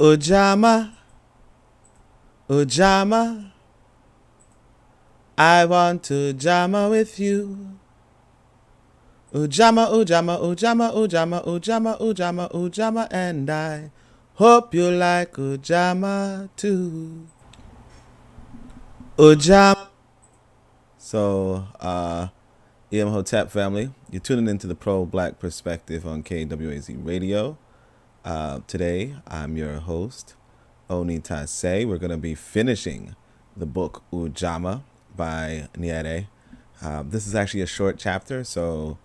Ujamaa, Ujamaa, I want to Ujamaa with you. Ujamaa, Ujamaa, Ujamaa, Ujamaa, Ujamaa, Ujamaa, Ujamaa, and I hope you like Ujamaa too. Ujamaa. So, Htp family, you're tuning into the pro-black perspective on KWAZ radio. Today, I'm your host, Onitaset. We're going to be finishing the book Ujamaa by Nyerere. This is actually a short chapter, so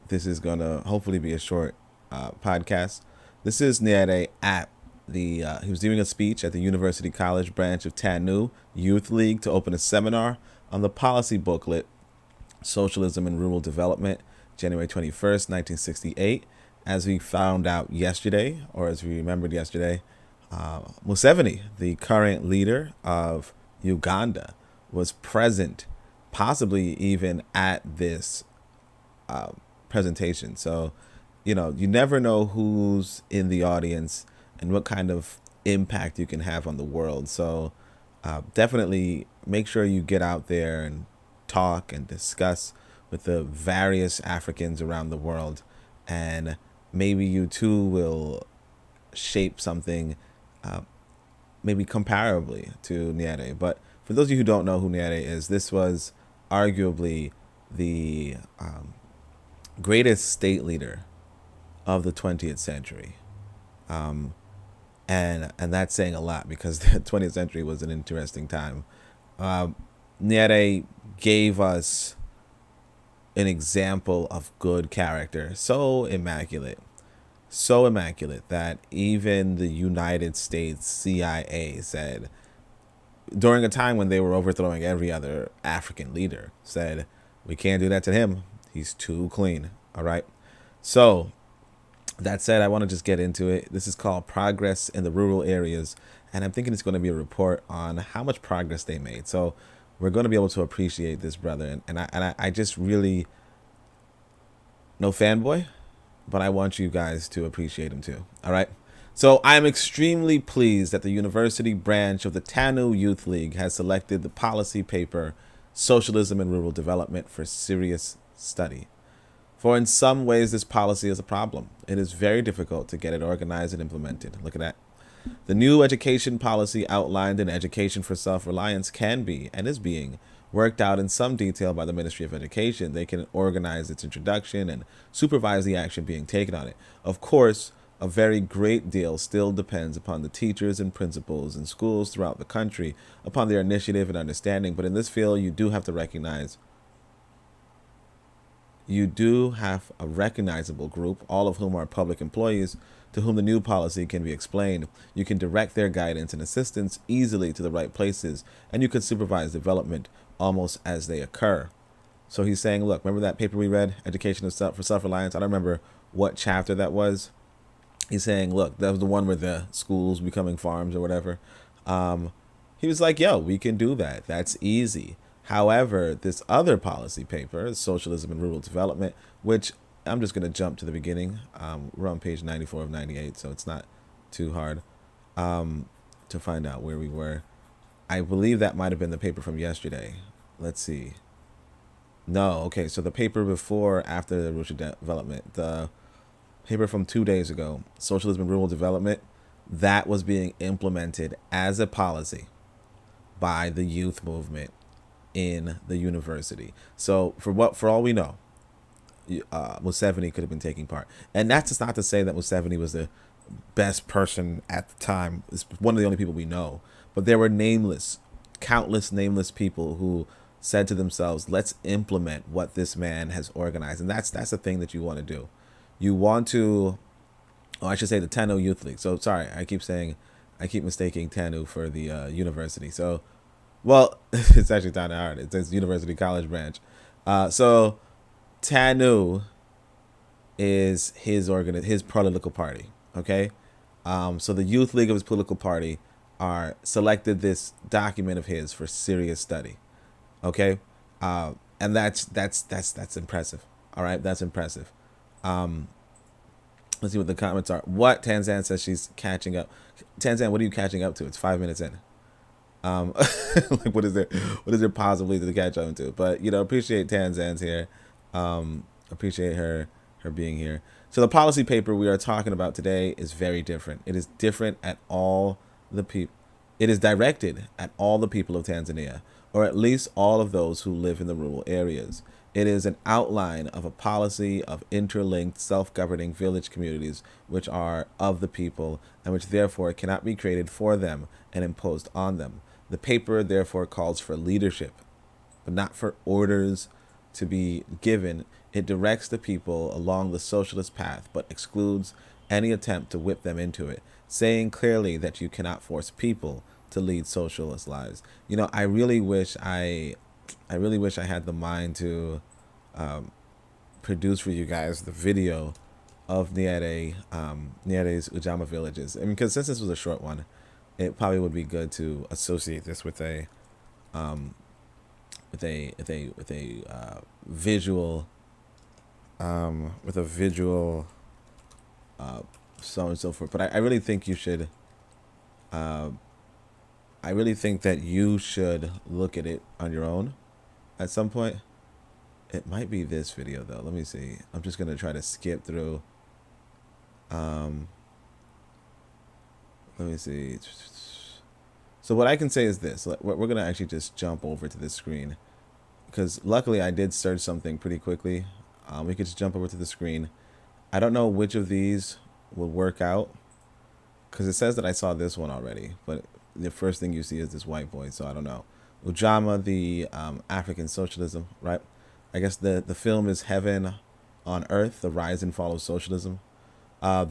this is going to hopefully be a short podcast. This is Nyerere at he was giving a speech at the University College branch of Ptah Youth League to open a seminar on the policy booklet, Socialism and Rural Development, January 21st, 1968. As we found out yesterday, or as we remembered yesterday, Museveni, the current leader of Uganda, was present, possibly even at this presentation. So, you never know who's in the audience and what kind of impact you can have on the world. So definitely make sure you get out there and talk and discuss with the various Africans around the world, and maybe you too will shape something maybe comparably to Nyerere. But for those of you who don't know who Nyerere is, this was arguably the greatest state leader of the 20th century. And that's saying a lot, because the 20th century was an interesting time. Nyerere gave us an example of good character, so immaculate that even the United States CIA said, during a time when they were overthrowing every other African leader, said, we can't do that to him. He's too clean. All right. So that said, I want to just get into it. This is called Progress in the Rural Areas, and I'm thinking it's going to be a report on how much progress they made. So we're going to be able to appreciate this brother, and I just really, no fanboy, but I want you guys to appreciate him too. All right. So I am extremely pleased that the university branch of the Ptah Youth League has selected the policy paper Socialism and Rural Development for serious study. For in some ways, this policy is a problem. It is very difficult to get it organized and implemented. Look at that. The new education policy outlined in Education for Self-Reliance can be, and is being, worked out in some detail by the Ministry of Education. They can organize its introduction and supervise the action being taken on it. Of course, a very great deal still depends upon the teachers and principals in schools throughout the country, upon their initiative and understanding. But in this field, you do have to recognize you do have a recognizable group, all of whom are public employees, to whom the new policy can be explained. You can direct their guidance and assistance easily to the right places, and you can supervise development almost as they occur. So he's saying, look, remember that paper we read, Education for Self-Reliance? I don't remember what chapter that was. He's saying, look, that was the one where the schools becoming farms or whatever. He was like, yo, we can do that. That's easy. However, this other policy paper, Socialism and Rural Development, which I'm just going to jump to the beginning. We're on page 94 of 98, so it's not too hard to find out where we were. I believe that might have been the paper from yesterday. Let's see. No, okay, so the paper before, after the rural development, the paper from 2 days ago, Socialism and Rural Development, that was being implemented as a policy by the youth movement in the university. So for all we know, Museveni could have been taking part, and that's just not to say that Museveni was the best person at the time. It's one of the only people we know, but there were countless nameless people who said to themselves, let's implement what this man has organized. And that's the thing that you want to do. You want to, I should say the Ptah Youth League. So sorry, I keep mistaking Ptah for the university. So, well, it's actually Ptah Htp. It says University College branch. So Ptah is his political party. Okay. So the Youth League of his political party selected this document of his for serious study. Okay. And that's impressive. All right. That's impressive. Let's see what the comments are. What Tanzan says she's catching up. Tanzan, what are you catching up to? It's 5 minutes in. Like what is there possibly to catch up to? But you know, appreciate Tanzan's here. Appreciate her being here. So the policy paper we are talking about today is very different. It is different at all the people. It is directed at all the people of Tanzania, or at least all of those who live in the rural areas. It is an outline of a policy of interlinked self-governing village communities which are of the people and which therefore cannot be created for them and imposed on them. The paper therefore calls for leadership, but not for orders to be given. It directs the people along the socialist path, but excludes any attempt to whip them into it, saying clearly that you cannot force people to lead socialist lives. You know, I really wish I had the mind to produce for you guys the video of Nyerere's Ujamaa villages. I mean, because since this was a short one, it probably would be good to associate this with a visual so on and so forth. But I really think you should I really think that you should look at it on your own at some point. It might be this video though. Let me see. I'm just gonna try to skip through. Let me see. So what I can say is this. We're gonna actually just jump over to this screen, because luckily I did search something pretty quickly. We could just jump over to the screen. I don't know which of these will work out, because it says that I saw this one already, but the first thing you see is this white boy, so I don't know. Ujamaa, the African socialism, right? I guess the film is Heaven on Earth, the rise and fall of socialism.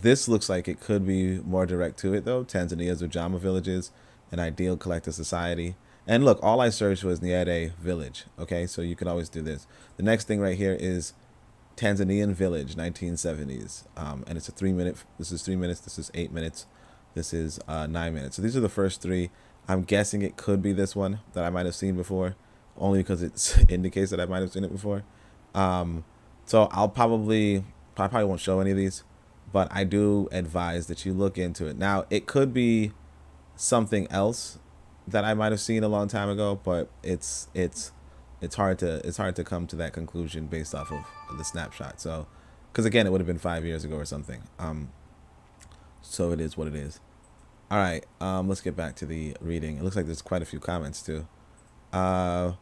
This looks like it could be more direct to it though. Tanzania's Ujamaa villages, an ideal collective society. And look, all I searched was Nyerere village. Okay, so you could always do this. The next thing right here is Tanzanian village, 1970s. And it's a 3 minute. This is 3 minutes. This is 8 minutes. This is 9 minutes. So these are the first three. I'm guessing it could be this one that I might have seen before, only because it indicates that I might have seen it before. So I probably won't show any of these, but I do advise that you look into it. Now, it could be something else that I might have seen a long time ago, but it's hard to come to that conclusion based off of the snapshot. So, because again, it would have been 5 years ago or something. So it is what it is. All right, let's get back to the reading. It looks like there's quite a few comments too. EL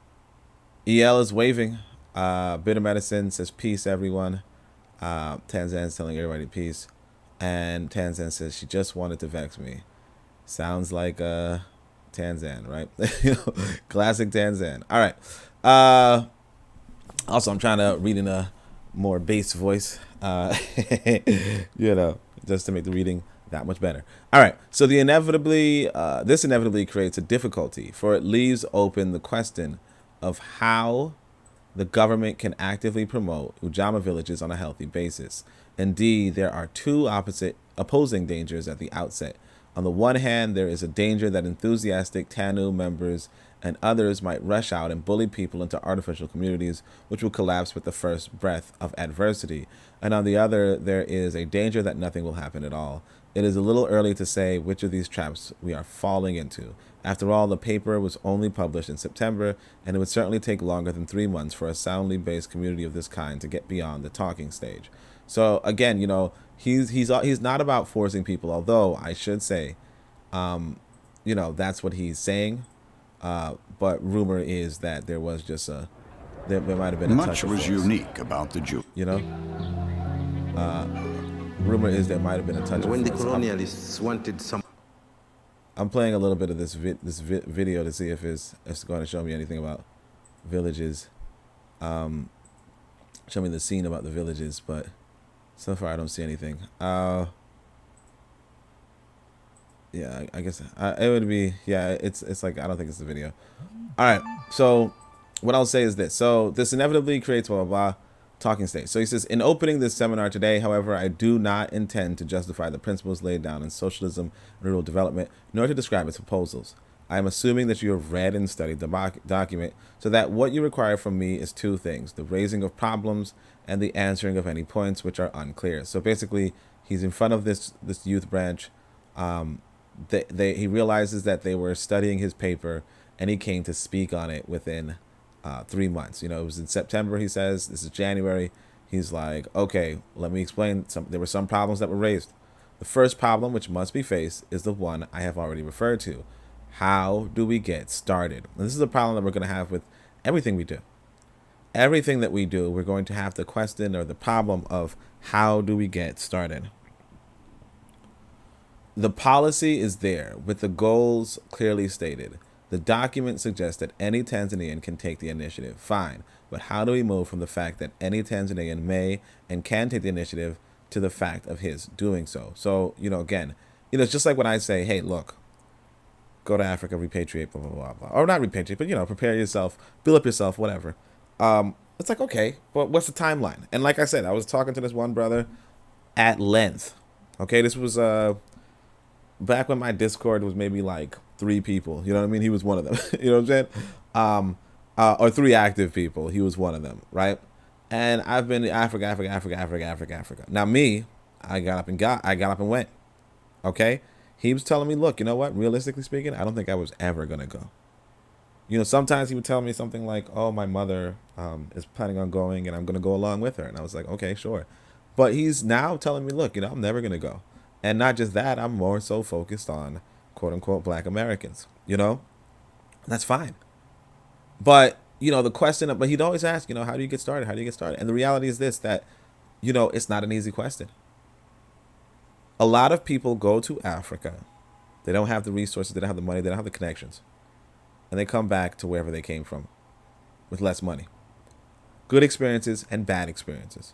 is waving. Bitter Medicine says peace, everyone. Tanzan's telling everybody peace, and Tanzan says she just wanted to vex me. Sounds like Tanzan, right? Classic Tanzan. All right. Also, I'm trying to read in a more bass voice, just to make the reading that much better. All right. So this inevitably creates a difficulty, for it leaves open the question of how the government can actively promote Ujamaa villages on a healthy basis. Indeed, there are two opposing dangers at the outset. On the one hand, there is a danger that enthusiastic TANU members and others might rush out and bully people into artificial communities, which will collapse with the first breath of adversity. And on the other, there is a danger that nothing will happen at all. It is a little early to say which of these traps we are falling into. After all, the paper was only published in September, and it would certainly take longer than 3 months for a soundly based community of this kind to get beyond the talking stage. So again, he's not about forcing people, although I should say, that's what he's saying. But rumor is that there was just there might have been a touch of force. Much was unique about the Jew. Rumor is there might have been a touch of force. When the colonialists wanted some. I'm playing a little bit of this video to see if it's going to show me anything about villages. Show me the scene about the villages, but so far I don't see anything. Yeah, I guess it would be. Yeah, it's like I don't think it's the video. All right, so what I'll say is this. So this inevitably creates blah blah blah. Talking stage. So he says, in opening this seminar today, however, I do not intend to justify the principles laid down in socialism and rural development, nor to describe its proposals. I am assuming that you have read and studied the document, so that what you require from me is two things: the raising of problems and the answering of any points which are unclear. So basically, He's in front of this youth branch. He realizes that they were studying his paper, and he came to speak on it within 3 months. It was in September. He says this is January. He's like, okay, let me explain. There were some problems that were raised. The first problem, which must be faced, is the one I have already referred to. How do we get started? And this is a problem that we're going to have with everything we do. Everything that we do, we're going to have the question or the problem of how do we get started? The policy is there with the goals clearly stated. The document suggests that any Tanzanian can take the initiative. Fine. But how do we move from the fact that any Tanzanian may and can take the initiative to the fact of his doing so? So, again, it's just like when I say, hey, look, go to Africa, repatriate, blah, blah, blah, blah. Or not repatriate, but, prepare yourself, build up yourself, whatever. It's like, okay, but what's the timeline? And like I said, I was talking to this one brother at length. Okay, this was back when my Discord was maybe like 3 people. You know what I mean? He was one of them. You know what I'm saying? Or 3 active people. He was one of them, right? And I've been to Africa. Now me, I got up and went. Okay? He was telling me, look, you know what? Realistically speaking, I don't think I was ever gonna go. Sometimes he would tell me something like, oh, my mother is planning on going and I'm going to go along with her. And I was like, okay, sure. But he's now telling me, look, I'm never going to go. And not just that, I'm more so focused on, quote unquote, Black Americans. That's fine. But, the question, but he'd always ask, how do you get started? How do you get started? And the reality is this, that, it's not an easy question. A lot of people go to Africa. They don't have the resources. They don't have the money. They don't have the connections. And they come back to wherever they came from with less money. Good experiences and bad experiences.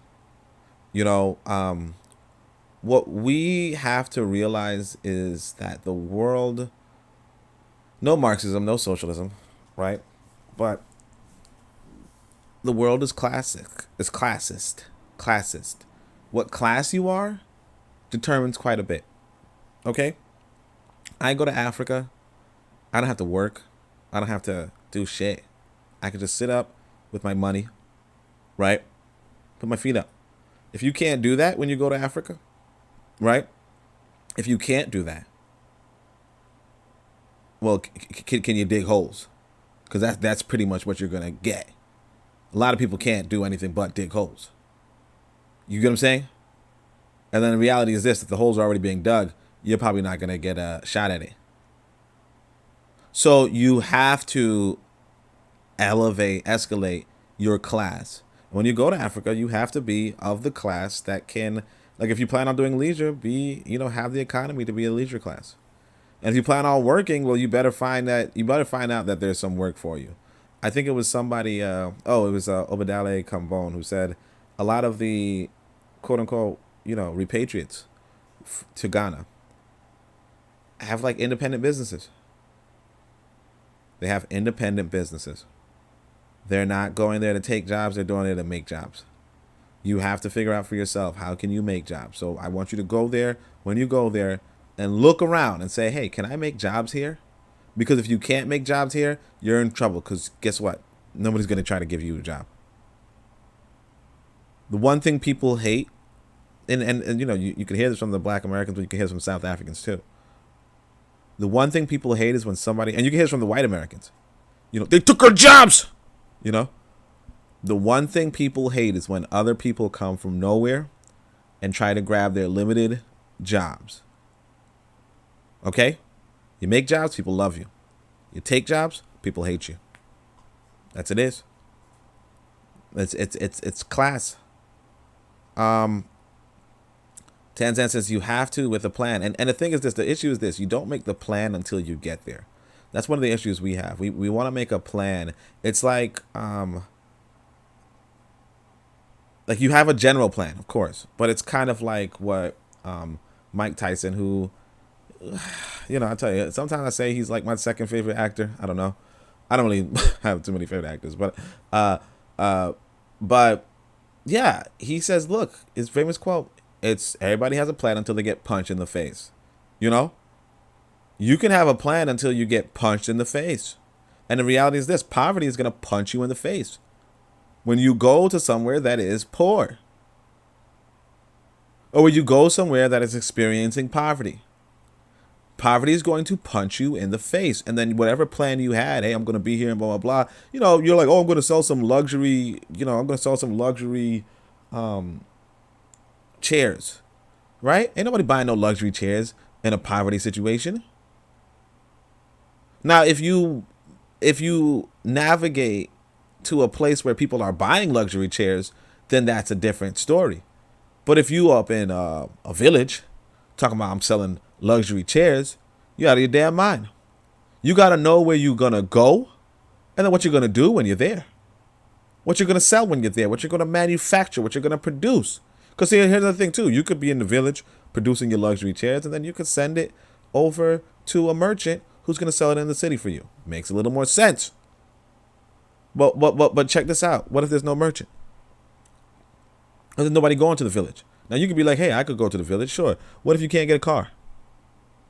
What we have to realize is that the world, no Marxism, no socialism, right? But the world is classist. What class you are determines quite a bit. Okay? I go to Africa. I don't have to work. I don't have to do shit. I can just sit up with my money, right? Put my feet up. If you can't do that when you go to Africa, right? If you can't do that, well, can you dig holes? Because that's pretty much what you're going to get. A lot of people can't do anything but dig holes. You get what I'm saying? And then the reality is this, if the holes are already being dug, you're probably not going to get a shot at it. So you have to escalate your class. When you go to Africa, you have to be of the class that can, like if you plan on doing leisure, have the economy to be a leisure class. And if you plan on working, well, you better find out that there's some work for you. I think it was somebody, Obadale Kambon, who said a lot of the quote unquote, repatriates to Ghana have like independent businesses. They have independent businesses. They're not going there to take jobs. They're doing it to make jobs. You have to figure out for yourself, how can you make jobs? So I want you to go there, when you go there, and look around and say, hey, can I make jobs here? Because if you can't make jobs here, you're in trouble. Because guess what? Nobody's going to try to give you a job. The one thing people hate, and you can hear this from the Black Americans, but you can hear this from South Africans too. The one thing people hate is when somebody, and you can hear this from the white Americans, they took our jobs. The one thing people hate is when other people come from nowhere and try to grab their limited jobs. Okay? You make jobs, people love you. You take jobs, people hate you. That's it is. It's class. Tanzan says you have to with a plan. And the thing is this, the issue is this, you don't make the plan until you get there. That's one of the issues we have. We want to make a plan. It's like you have a general plan, of course, but it's kind of like what Mike Tyson, who, I tell you, sometimes I say he's like my second favorite actor. I don't know. I don't really have too many favorite actors, but yeah, he says, look, his famous quote, it's everybody has a plan until they get punched in the face. You can have a plan until you get punched in the face. And the reality is this, poverty is going to punch you in the face when you go to somewhere that is poor. Or would you go somewhere that is experiencing poverty? Poverty is going to punch you in the face. And then whatever plan you had, hey, I'm going to be here and blah, blah, blah. You know, you're like, oh, I'm going to sell some luxury, I'm going to sell some luxury chairs, right? Ain't nobody buying no luxury chairs in a poverty situation. Now, if you navigate to a place where people are buying luxury chairs, then that's a different story. But if you up in a village talking about I'm selling luxury chairs, you out of your damn mind. You got to know where you're going to go and then what you're going to do when you're there. What you're going to sell when you're there, what you're going to manufacture, what you're going to produce. Because here's the thing too. You could be in the village producing your luxury chairs and then you could send it over to a merchant who's going to sell it in the city for you. Makes a little more sense. But check this out. What if there's no merchant? There's nobody going to the village. Now you could be like, hey, I could go to the village. Sure. What if you can't get a car?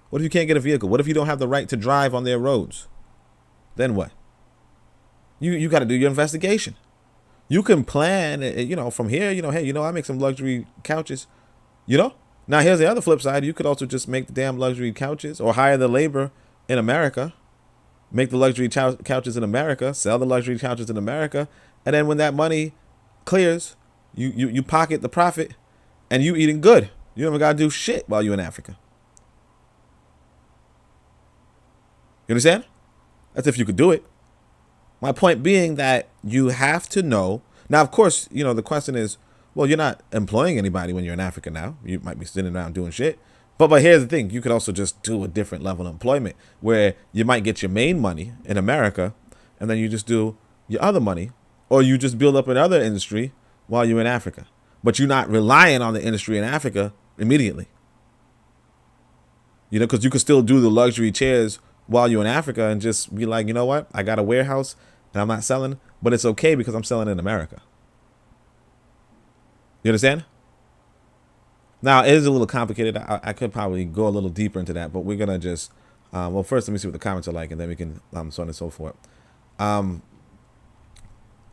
What if you can't get a vehicle? What if you don't have the right to drive on their roads? Then what? You got to do your investigation. You can plan, from here, hey, I make some luxury couches, Now here's the other flip side. You could also just make the damn luxury couches or hire the labor in America, make the luxury couches in America, sell the luxury couches in America. And then when that money clears, you pocket the profit and you eating good. You don't got to do shit while you're in Africa. You understand? That's if you could do it. My point being that you have to know. Now, of course, the question is, well, you're not employing anybody when you're in Africa now. You might be sitting around doing shit. But here's the thing. You could also just do a different level of employment where you might get your main money in America and then you just do your other money, or you just build up another industry while you're in Africa. But you're not relying on the industry in Africa immediately. Because you could still do the luxury chairs while you're in Africa and just be like, you know what? I got a warehouse and I'm not selling, but it's okay because I'm selling in America. You understand? Now, it is a little complicated. I could probably go a little deeper into that, but we're going to just, first let me see what the comments are like, and then we can, so on and so forth. Tantan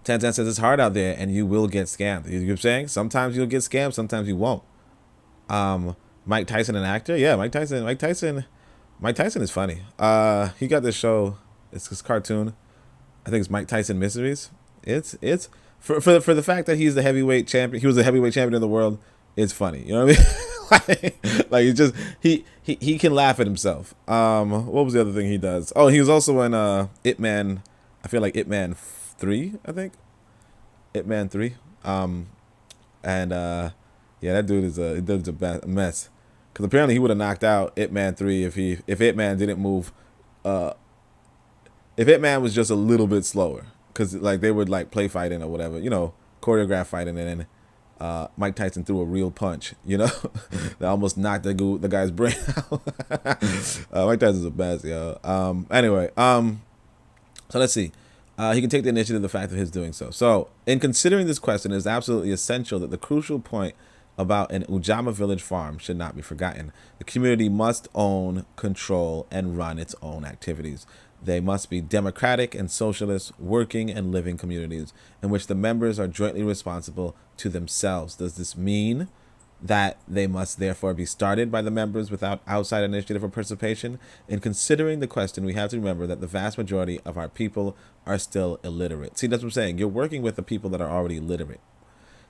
says it's hard out there and you will get scammed. You know what I'm saying? Sometimes you'll get scammed, sometimes you won't. Mike Tyson, an actor? Yeah, Mike Tyson is funny. He got this show, it's his cartoon. I think it's Mike Tyson Mysteries. It's for the fact that he's the heavyweight champion, he was the heavyweight champion of the world, it's funny. You know what I mean? like he just he can laugh at himself. What was the other thing he does? Oh, he was also in Ip Man, I feel like Ip Man 3, I think. Ip Man 3. Yeah, that dude is a mess. Because apparently he would have knocked out Ip Man 3 if Ip Man didn't move. If Ip Man was just a little bit slower. Because like they would like play fighting or whatever, choreograph fighting, and then Mike Tyson threw a real punch, that almost knocked the guy's brain out. Mike Tyson's the best, yo. Anyway, so let's see. He can take the initiative, the fact of his doing so. So, in considering this question, it is absolutely essential that the crucial point about an Ujamaa village farm should not be forgotten. The community must own, control, and run its own activities. They must be democratic and socialist, working and living communities in which the members are jointly responsible to themselves. Does this mean that they must therefore be started by the members without outside initiative or participation? In considering the question, we have to remember that the vast majority of our people are still illiterate. See, that's what I'm saying. You're working with the people that are already literate.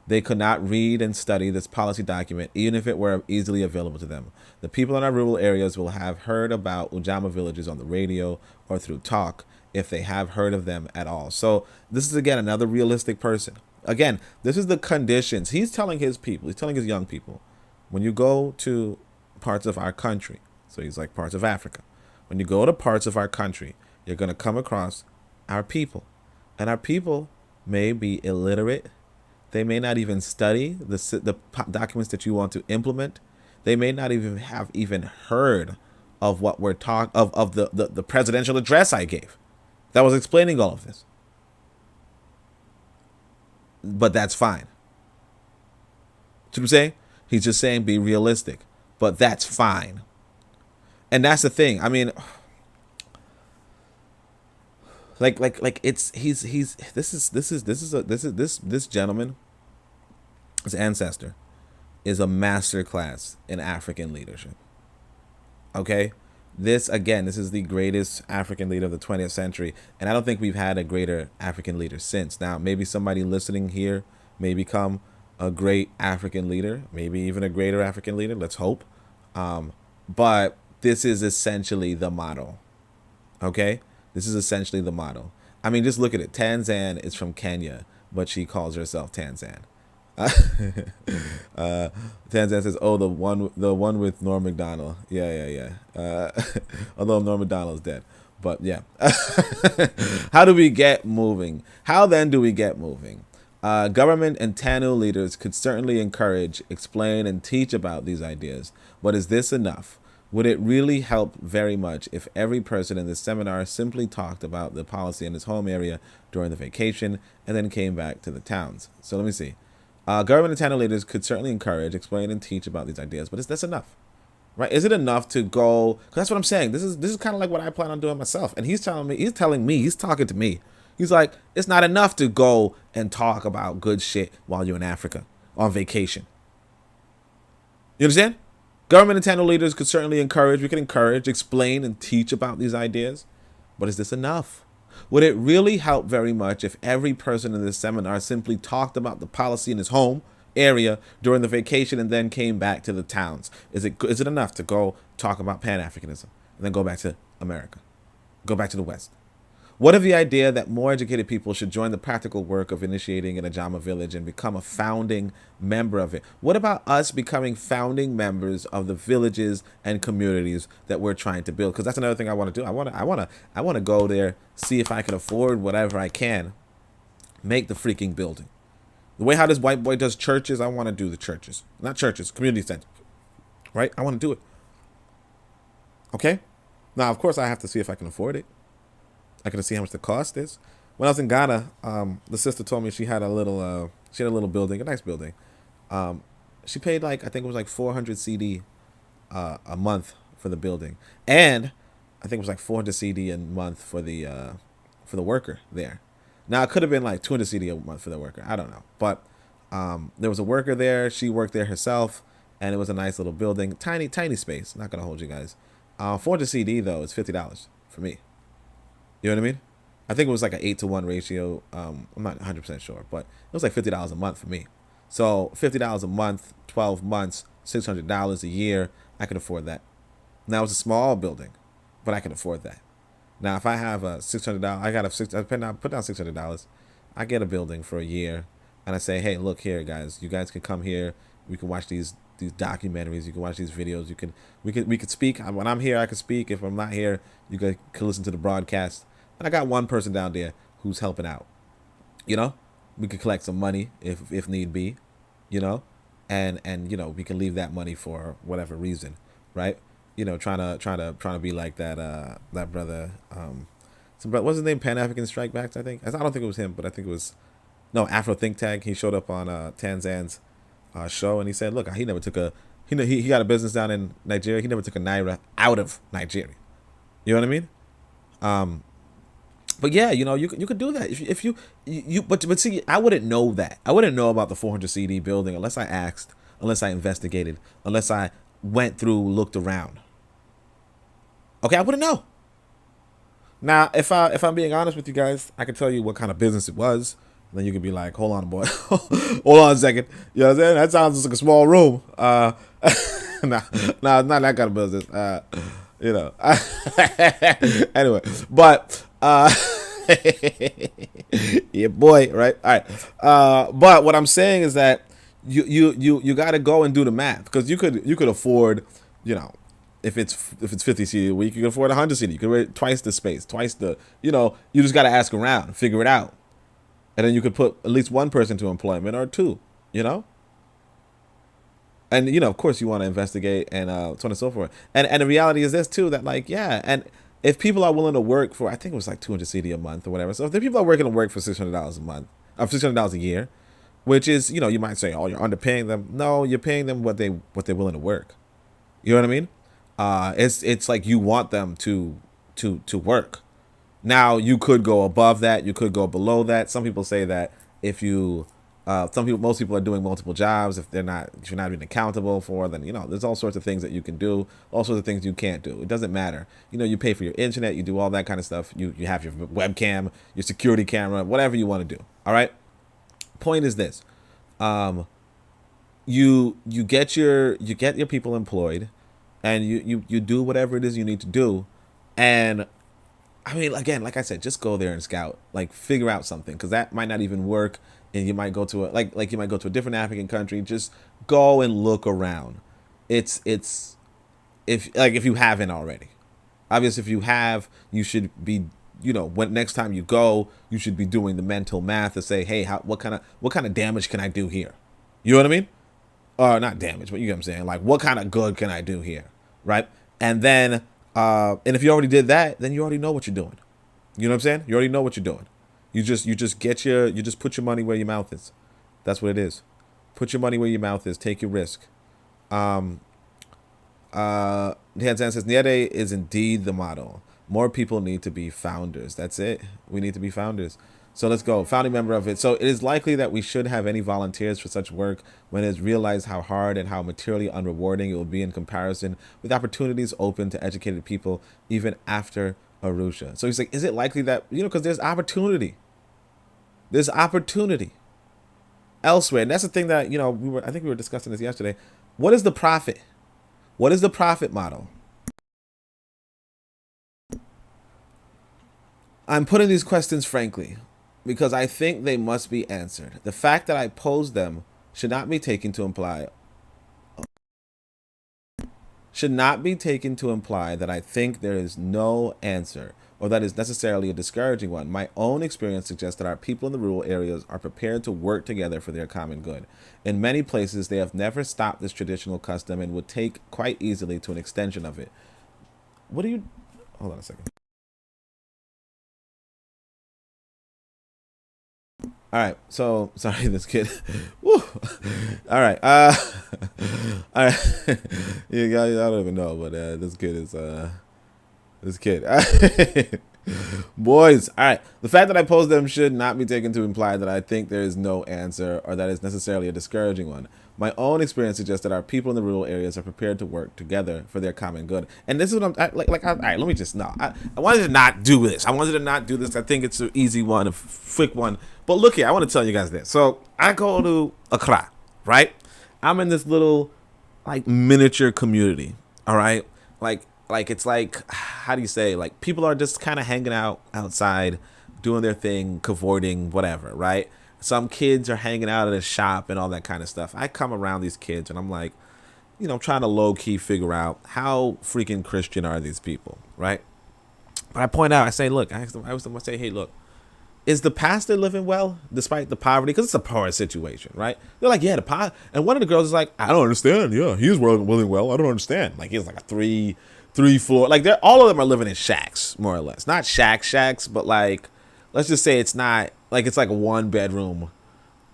They could not read and study this policy document, even if it were easily available to them. The people in our rural areas will have heard about Ujamaa villages on the radio or through talk, if they have heard of them at all. So this is, again, another realistic person. Again, this is the conditions. He's telling his people, he's telling his young people, when you go to parts of our country, so he's like parts of Africa, when you go to parts of our country, you're going to come across our people. And our people may be illiterate. They may not even study the documents that you want to implement. They may not even have heard of what we're talking of the presidential address I gave that was explaining all of this. But that's fine. See what I'm saying? He's just saying be realistic. But that's fine. And that's the thing. I mean, like it's this gentleman, his ancestor is a masterclass in African leadership. Okay? This is the greatest African leader of the 20th century, and I don't think we've had a greater African leader since. Now, maybe somebody listening here may become a great African leader, maybe even a greater African leader. Let's hope. But this is essentially the model. Okay? This is essentially the model. I mean, just look at it. Tanzan is from Kenya, but she calls herself Tanzan. Tanzan says, "Oh, the one with Norm Macdonald." Yeah. Although Norm Macdonald's dead, but yeah. How do we get moving? How then do we get moving? Government and TANU leaders could certainly encourage, explain, and teach about these ideas. But is this enough? Would it really help very much if every person in this seminar simply talked about the policy in his home area during the vacation and then came back to the towns? So let me see. Government and TANU leaders could certainly encourage, explain, and teach about these ideas, but is this enough? Right? Is it enough to go? Because that's what I'm saying. This is kind of like what I plan on doing myself. And he's talking to me. He's like, it's not enough to go and talk about good shit while you're in Africa on vacation. You understand? Government and TANU leaders could certainly encourage, explain, and teach about these ideas, but is this enough? Would it really help very much if every person in this seminar simply talked about the policy in his home area during the vacation and then came back to the towns? Is it enough to go talk about Pan-Africanism and then go back to America, go back to the West? What of the idea that more educated people should join the practical work of initiating an Ujamaa village and become a founding member of it? What about us becoming founding members of the villages and communities that we're trying to build? Because that's another thing I want to do. I want to go there, see if I can afford whatever I can, make the freaking building. The way how this white boy does churches, I want to do the churches. Not churches, community centers. Right? I want to do it. Okay? Now, of course, I have to see if I can afford it. I gotta see how much the cost is. When I was in Ghana, the sister told me she had a little building, a nice building. She paid I think it was 400 CD a month for the building, and I think it was 400 CD a month for the worker there. Now it could have been 200 CD a month for the worker. I don't know, but there was a worker there. She worked there herself, and it was a nice little building, tiny space. Not gonna hold you guys. 400 CD though is $50 for me. You know what I mean? I think it was an 8-to-1 ratio. I'm not 100% sure, but it was $50 a month for me. So $50 a month, 12 months, $600 a year. I could afford that. Now it's a small building, but I can afford that. Now if I have a $600, I put down $600. I get a building for a year, and I say, hey, look here, guys. You guys can come here. We can watch these documentaries. You can watch these videos. We could speak. When I'm here, I can speak. If I'm not here, you guys can listen to the broadcast. And I got one person down there who's helping out. You know, we could collect some money if need be. You know, and we can leave that money for whatever reason, right? Trying to be like that brother. What's his name? Pan-African Strikebacks, I think. I don't think it was him, but I think it was Afro Think Tank. He showed up on Tanzan's show, and he said, look, he never took he got a business down in Nigeria. He never took a naira out of Nigeria. You know what I mean? But yeah, you could do that if you but see, I wouldn't know that. I wouldn't know about the 400 CD building unless I asked, unless I investigated, unless I went through, looked around. Okay, I wouldn't know. Now, if I'm being honest with you guys, I can tell you what kind of business it was. Then you could be like, hold on, boy. Hold on a second. You know what I'm saying? That sounds like a small room. Nah, not that kind of business. Anyway, but yeah, boy, right? All right. But what I'm saying is that you got to go and do the math, because you could afford, if it's 50 CD a week, you can afford 100 CD. You can rent twice the space, twice the, you just got to ask around, figure it out. And then you could put at least one person to employment, or two, And, of course you want to investigate and so on and so forth. And the reality is this too, that and if people are willing to work for, I think it was 200 CD a month or whatever. So if the people are willing to work for $600 a month, or $600 a year, which is, you might say, oh, you're underpaying them. No, you're paying them what they're willing to work. You know what I mean? It's like you want them to work. Now, you could go above that. You could go below that. Some people say that if you Most people are doing multiple jobs. If you're not being accountable for, then there's all sorts of things that you can do, all sorts of things you can't do. It doesn't matter. You pay for your internet, you do all that kind of stuff. You have your webcam, your security camera, whatever you want to do. All right. Point is this: you get your people employed, and you do whatever it is you need to do, and I mean, again, like I said, just go there and scout, like figure out something, because that might not even work, and you might go to you might go to a different African country. Just go and look around. It's if you haven't already, obviously if you have, you should be when next time you go, you should be doing the mental math to say, hey, what kind of damage can I do here? You know what I mean? Or not damage, but you get what I'm saying. Like, what kind of good can I do here, right? And then, and if you already did that, then you already know what you're doing. You know what I'm saying? You already know what you're doing. You just put your money where your mouth is. That's what it is. Put your money where your mouth is. Take your risk. Hansan says Nyerere is indeed the model. More people need to be founders. That's it. We need to be founders. So let's go. Founding member of it. So it is likely that we should have any volunteers for such work when it is realized how hard and how materially unrewarding it will be in comparison with opportunities open to educated people even after Arusha. So he's like, is it likely that, because there's opportunity. There's opportunity elsewhere. And that's the thing that, I think we were discussing this yesterday. What is the profit? What is the profit model? I'm putting these questions frankly because I think they must be answered. The fact that I pose them should not be taken to imply that I think there is no answer or that is necessarily a discouraging one. My own experience suggests that our people in the rural areas are prepared to work together for their common good. In many places, they have never stopped this traditional custom and would take quite easily to an extension of it. Hold on a second. All right, so sorry, this kid. Woo. All right, all right. You guys, I don't even know, but this kid. Boys, all right. The fact that I posed them should not be taken to imply that I think there is no answer or that it's necessarily a discouraging one. My own experience suggests that our people in the rural areas are prepared to work together for their common good. And this is what all right, let me just, no. I wanted to not do this. I think it's an easy one, a quick one. But look here, I want to tell you guys this. So I go to Accra, right? I'm in this little, miniature community, all right? Like it's like, how do you say? Like, people are just kind of hanging out outside, doing their thing, cavorting, whatever, right? Some kids are hanging out at a shop and all that kind of stuff. I come around these kids and I'm like, trying to low-key figure out how freaking Christian are these people, right? But I point out, I say, look, I say, hey, look, is the pastor living well despite the poverty? Because it's a poor situation, right? They're like, yeah, and one of the girls is like, I don't understand. Yeah, he's living well. I don't understand. Like, he's like a three floor. Like, all of them are living in shacks, more or less. Not shacks, but let's just say it's not it's like 1-bedroom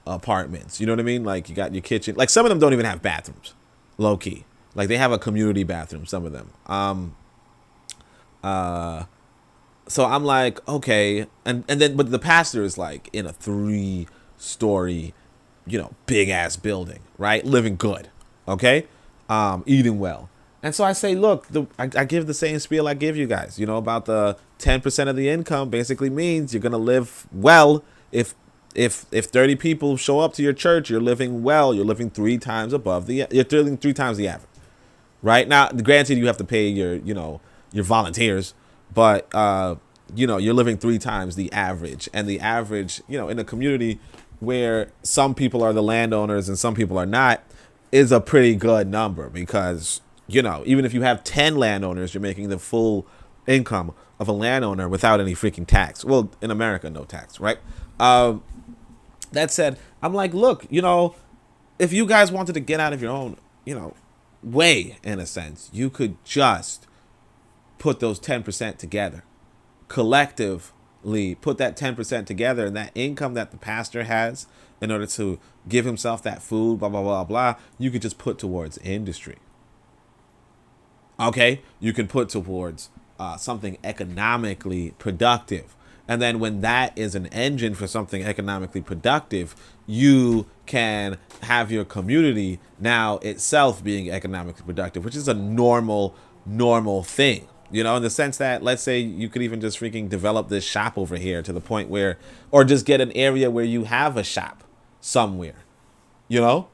apartments. You know what I mean? Like, you got your kitchen. Like, some of them don't even have bathrooms, low key. Like, they have a community bathroom. Some of them. So I'm like, okay, and then but the pastor is like in a 3-story, big ass building, right? Living good, okay, eating well. And so I say, look, I give the same spiel I give you guys, about the 10% of the income basically means you're gonna live well. If 30 people show up to your church, you're living well. You're living 3 times above you're living 3 times the average, right? Now, granted, you have to pay your volunteers. But, you're living 3 times the average. And the average, in a community where some people are the landowners and some people are not, is a pretty good number. Because, even if you have 10 landowners, you're making the full income of a landowner without any freaking tax. Well, in America, no tax, right? That said, I'm like, look, if you guys wanted to get out of your own, way, in a sense, you could just put those 10% together, collectively put that 10% together, and that income that the pastor has in order to give himself that food, blah, blah, blah, blah, you could just put towards industry. Okay? You can put towards something economically productive. And then when that is an engine for something economically productive, you can have your community now itself being economically productive, which is a normal thing. You know, in the sense that, let's say you could even just freaking develop this shop over here to the point where, or just get an area where you have a shop somewhere, you know?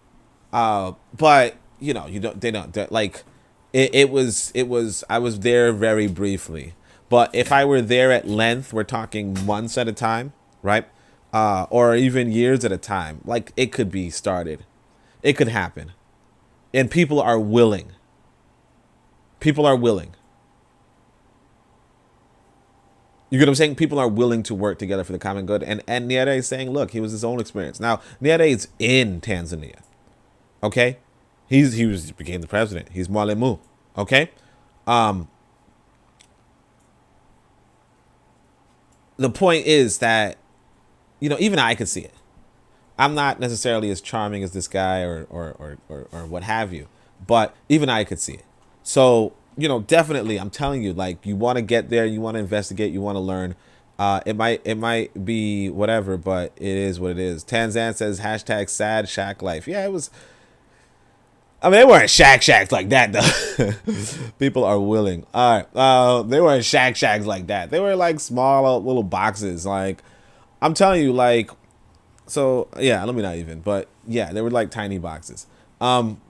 But, you know, they don't, like, it was, I was there very briefly. But if I were there at length, we're talking months at a time, right? Or even years at a time, like, it could be started. It could happen. And people are willing. People are willing. You get what I'm saying? People are willing to work together for the common good. And Nyerere is saying, look, he was his own experience. Now, Nyerere is in Tanzania. Okay? He became the president. He's Mwalimu. Okay? The point is that, you know, even I could see it. I'm not necessarily as charming as this guy or what have you, but even I could see it. So, you know, definitely, I'm telling you, like, you want to get there, you want to investigate, you want to learn. It might be whatever, but it is what it is. Tanzan says hashtag sad shack life. Yeah, it was. I mean, they weren't shacks like that, though. People are willing. All right. They weren't shacks like that. They were like small little boxes. Like, I'm telling you, like, so yeah, let me not even, but yeah, they were like tiny boxes. In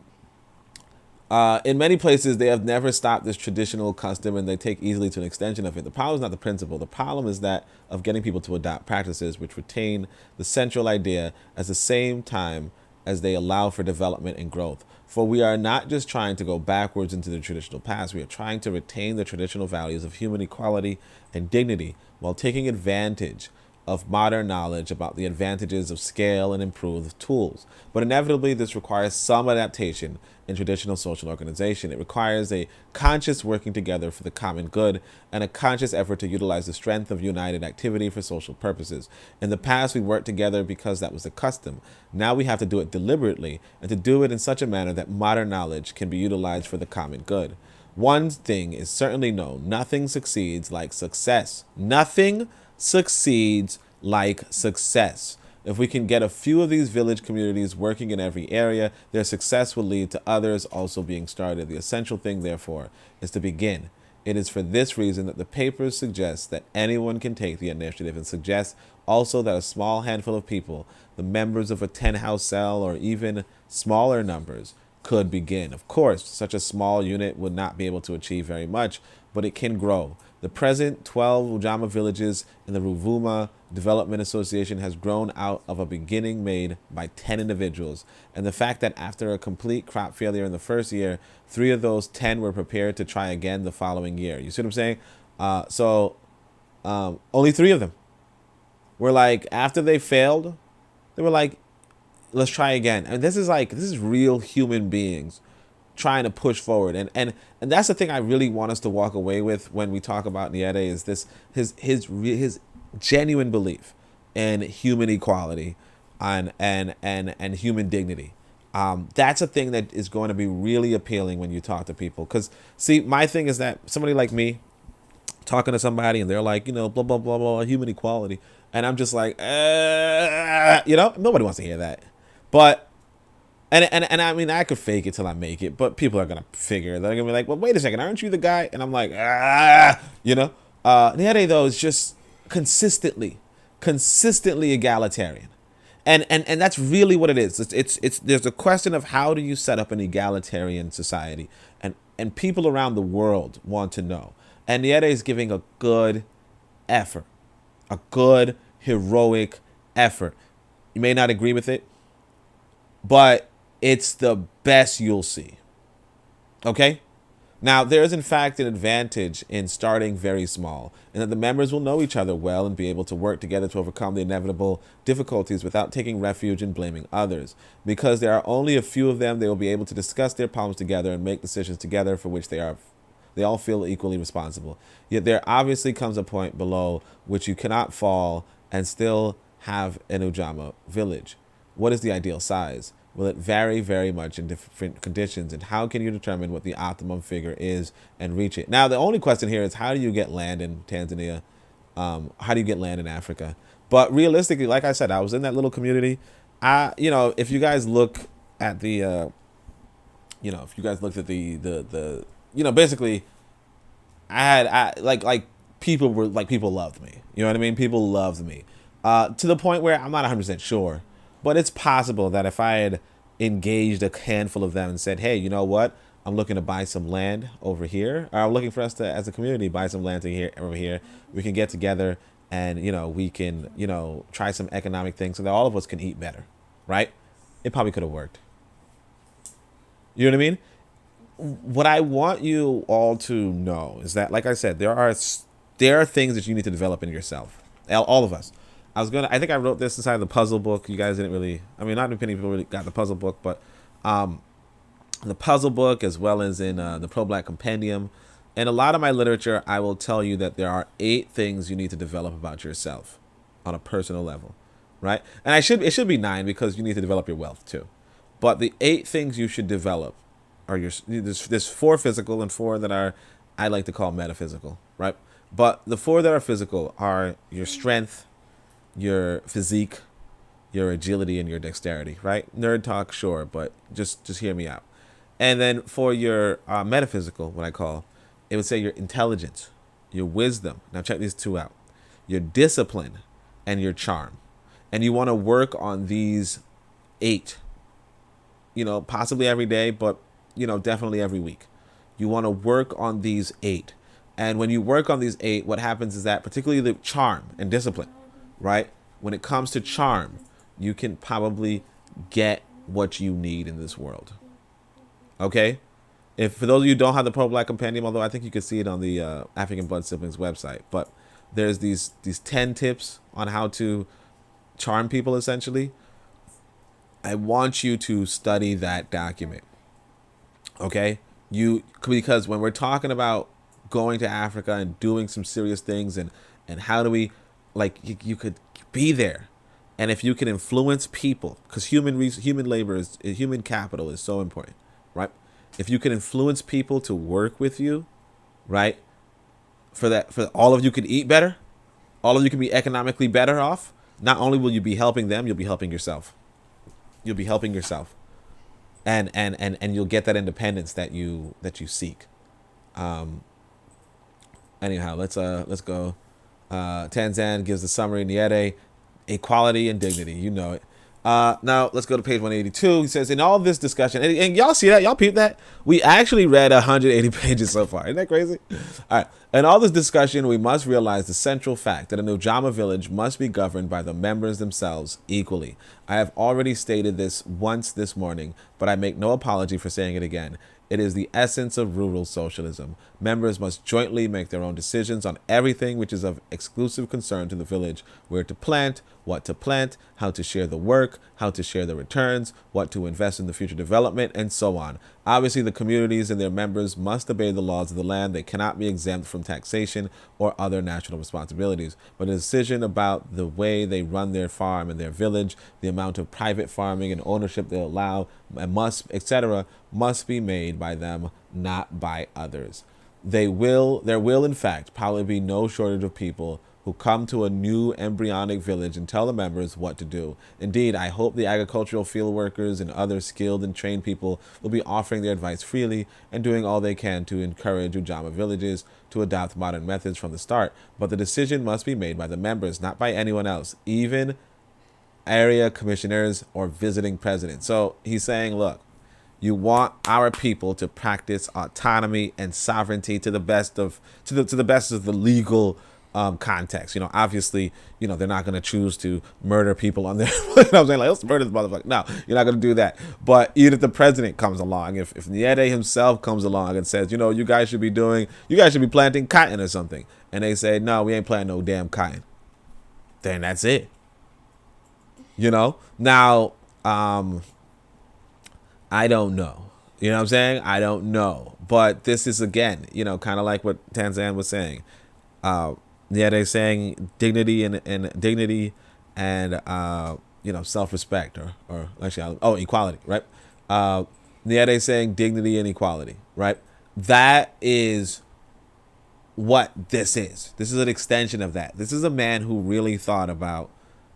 many places, they have never stopped this traditional custom, and they take easily to an extension of it. The problem is not the principle. The problem is that of getting people to adopt practices which retain the central idea at the same time as they allow for development and growth. For we are not just trying to go backwards into the traditional past. We are trying to retain the traditional values of human equality and dignity while taking advantage of modern knowledge about the advantages of scale and improved tools. But inevitably, this requires some adaptation in traditional social organization. It requires a conscious working together for the common good and a conscious effort to utilize the strength of united activity for social purposes. In the past, we worked together because that was the custom. Now we have to do it deliberately and to do it in such a manner that modern knowledge can be utilized for the common good. One thing is certainly known: nothing succeeds like success. Nothing succeeds like success. If we can get a few of these village communities working in every area, their success will lead to others also being started. The essential thing, therefore, is to begin. It is for this reason that the papers suggest that anyone can take the initiative, and suggest also that a small handful of people, the members of a 10-house cell or even smaller numbers, could begin. Of course, such a small unit would not be able to achieve very much, but it can grow. The present 12 Ujamaa villages in the Ruvuma Development Association has grown out of a beginning made by 10 individuals. And the fact that after a complete crop failure in the first year, 3 of those 10 were prepared to try again the following year. You see what I'm saying? Only 3 of them were like, after they failed, they were like, let's try again. And this is real human beings trying to push forward. And that's the thing I really want us to walk away with when we talk about Nyerere, is this his genuine belief in human equality and human dignity. That's a thing that is going to be really appealing when you talk to people. Because, see, my thing is that somebody like me talking to somebody and they're like, you know, blah, blah, blah, blah, human equality. And I'm just like, you know, nobody wants to hear that. But And I mean, I could fake it till I make it, but people are going to figure. They're going to be like, well, wait a second, aren't you the guy? And I'm like, you know. Nyerere, though, is just consistently egalitarian. And that's really what it is. It's there's a question of how do you set up an egalitarian society? And people around the world want to know. And Nyerere is giving a good effort, a good, heroic effort. You may not agree with it, but it's the best you'll see. Okay? Now, there is in fact an advantage in starting very small, and that the members will know each other well and be able to work together to overcome the inevitable difficulties without taking refuge in blaming others. Because there are only a few of them, they will be able to discuss their problems together and make decisions together for which they all feel equally responsible. Yet there obviously comes a point below which you cannot fall and still have an Ujamaa village. What is the ideal size? Will it vary very much in different conditions? And how can you determine what the optimum figure is and reach it? Now, the only question here is, how do you get land in Tanzania? How do you get land in Africa? But realistically, like I said, I was in that little community. If you guys look at the, if you guys looked at basically, people loved me. You know what I mean? People loved me, to the point where I'm not 100% sure, but it's possible that if I had engaged a handful of them and said, hey, you know what? I'm looking to buy some land over here. Or I'm looking for us to, as a community, buy some land over here. We can get together and, we can, try some economic things so that all of us can eat better, right? It probably could have worked. You know what I mean? What I want you all to know is that, like I said, there are things that you need to develop in yourself. All of us. I think I wrote this inside the puzzle book. You guys didn't really, not many people really got the puzzle book, but the puzzle book, as well as in the Pro-Black Compendium, and a lot of my literature, I will tell you that there are 8 things you need to develop about yourself on a personal level, right? And it should be 9 because you need to develop your wealth too. But the 8 things you should develop are there's 4 physical and 4 that I like to call metaphysical, right? But the 4 that are physical are your strength, your physique, your agility, and your dexterity, right? Nerd talk, sure, but just hear me out. And then for your metaphysical, what I call, it would say your intelligence, your wisdom. Now check these 2 out. Your discipline and your charm. And you want to work on these 8, possibly every day, but, definitely every week. You want to work on these 8. And when you work on these 8, what happens is that, particularly the charm and discipline, right? When it comes to charm, you can probably get what you need in this world. Okay? If for those of you who don't have the Pro-Black Compendium, although I think you can see it on the African Blood Siblings website, but there's these 10 tips on how to charm people, essentially. I want you to study that document. Okay? Because when we're talking about going to Africa and doing some serious things and how do we, you could be there. And if you can influence people, because human capital is so important, right? If you can influence people to work with you, right? For all of you could eat better, all of you can be economically better off. Not only will you be helping them, you'll be helping yourself. You'll be helping yourself, and you'll get that independence that you seek. Anyhow, let's go. Tanzan gives the summary. Nyerere, equality and dignity. You know it. Now let's go to page 182. He says, in all this discussion, and y'all see that? Y'all peep that? We actually read 180 pages so far. Isn't that crazy? All right. In all this discussion, we must realize the central fact that an Ujamaa village must be governed by the members themselves equally. I have already stated this once this morning, but I make no apology for saying it again. It is the essence of rural socialism. Members must jointly make their own decisions on everything which is of exclusive concern to the village: where to plant, what to plant, how to share the work, how to share the returns, what to invest in the future development, and so on. Obviously, the communities and their members must obey the laws of the land. They cannot be exempt from taxation or other national responsibilities. But a decision about the way they run their farm and their village, the amount of private farming and ownership they allow, and etc., must be made by them, not by others. There will, in fact, probably be no shortage of people who come to a new embryonic village and tell the members what to do. Indeed, I hope the agricultural field workers and other skilled and trained people will be offering their advice freely and doing all they can to encourage Ujamaa villages to adopt modern methods from the start. But the decision must be made by the members, not by anyone else, even area commissioners or visiting presidents. So he's saying, look, you want our people to practice autonomy and sovereignty to the best of the legal context. Obviously, they're not going to choose to murder people on their, I'm saying, let's murder this motherfucker. No, you're not going to do that. But even if the president comes along, if Nyerere himself comes along and says, you guys should be planting cotton or something, and they say, no, we ain't planting no damn cotton, then that's it. Now, I don't know. You know what I'm saying? I don't know. But this is, again, kind of like what Tanzan was saying. Nyerere saying dignity and self-respect or actually, equality, right? Nyerere saying dignity and equality, right? That is what this is. This is an extension of that. This is a man who really thought about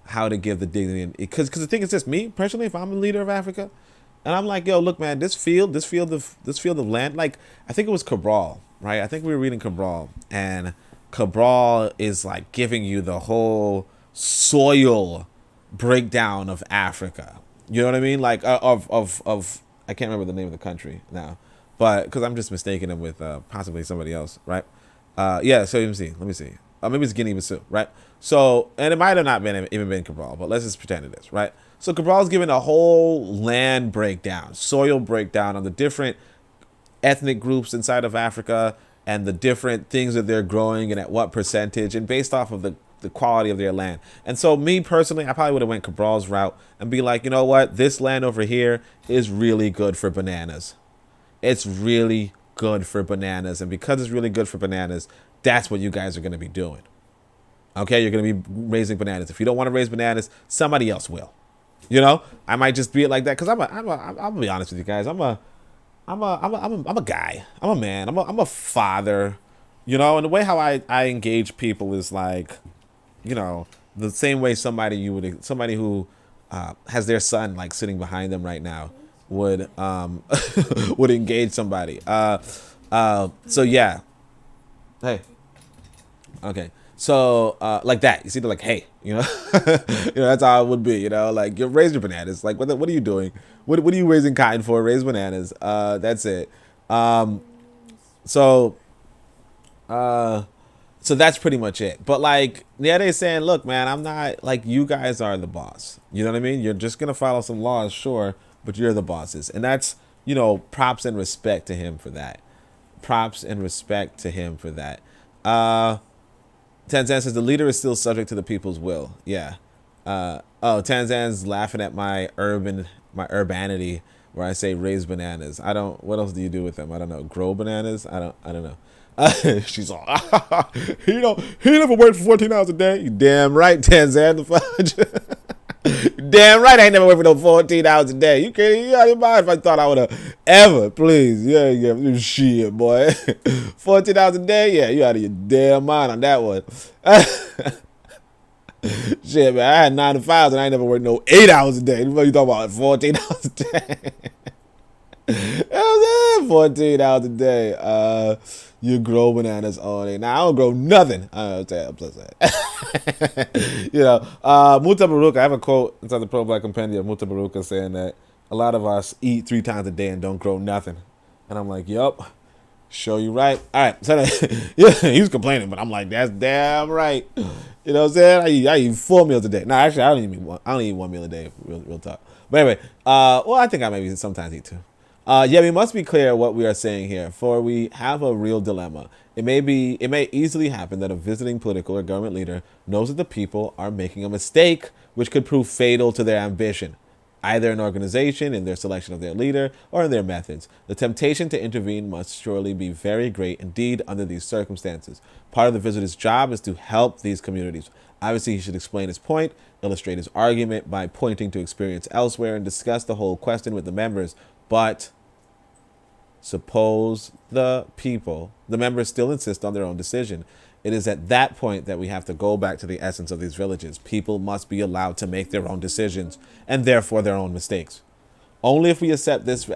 how to give the dignity, because the thing is this: me personally, if I'm a leader of Africa, and I'm like, yo, look, man, this field of land, like I think it was Cabral, right? I think we were reading Cabral, and Cabral is like giving you the whole soil breakdown of Africa. You know what I mean? Like of I can't remember the name of the country now, but because I'm just mistaking him with possibly somebody else, right? Yeah. So let me see. Maybe it's Guinea-Bissau, right? So, and it might have not been even been Cabral, but let's just pretend it is, right? So Cabral's given a whole land breakdown, soil breakdown on the different ethnic groups inside of Africa and the different things that they're growing and at what percentage, and based off of the quality of their land. And so me personally, I probably would have went Cabral's route and be like, you know what? This land over here is really good for bananas. It's really good for bananas. And because it's really good for bananas, that's what you guys are going to be doing. Okay, you're going to be raising bananas. If you don't want to raise bananas, somebody else will. You know, I might just be it like that because I'll be honest with you guys. I'm a guy. I'm a man. I'm a father. You know, and the way how I engage people is like, you know, the same way somebody who has their son like sitting behind them right now would would engage somebody. So yeah. Hey. Okay. So like that, you see, they're like, hey, you know, you know, that's how it would be, you know, like you raise your bananas. Like, what are you doing? What are you raising cotton for? Raise bananas. That's it. So that's pretty much it. But like Nyerere saying, look, man, I'm not like, you guys are the boss. You know what I mean? You're just gonna follow some laws, sure, but you're the bosses, and that's, you know, props and respect to him for that. Props and respect to him for that. Tanzan says the leader is still subject to the people's will. Yeah. Tanzan's laughing at my urbanity where I say raise bananas. What else do you do with them? I don't know. Grow bananas? I don't know. She's all, he never worked for 14 hours a day. You damn right, Tanzan. The fudge. Damn right, I ain't never worked for no 14 hours a day. You can't, you out of your mind if I thought I would have ever. Please, yeah, shit, boy. 14 hours a day, yeah, you out of your damn mind on that one. Shit, man, I had 9 to 5s and I ain't never worked no 8 hours a day. What you talking about? 14 hours a day. 14 hours a day. You grow bananas all day. Now I don't grow nothing. I'm plus that. You know, Muta Baruka. I have a quote inside the Pro Black Compendium of Muta Baruka saying that a lot of us eat 3 times a day and don't grow nothing. And I'm like, yup, show you right. All right. So yeah, he was complaining, but I'm like, that's damn right. You know what I'm saying? I eat 4 meals a day. No, actually, I don't eat 1 meal a day. Real talk. But anyway, well, I think I maybe sometimes eat 2. Yeah, we must be clear what we are saying here, for we have a real dilemma. It may easily happen that a visiting political or government leader knows that the people are making a mistake, which could prove fatal to their ambition, either in organization, in their selection of their leader, or in their methods. The temptation to intervene must surely be very great indeed under these circumstances. Part of the visitor's job is to help these communities. Obviously, he should explain his point, illustrate his argument by pointing to experience elsewhere, and discuss the whole question with the members. But suppose the members still insist on their own decision. It is at that point that we have to go back to the essence of these villages. People must be allowed to make their own decisions and therefore their own mistakes. Only if we accept this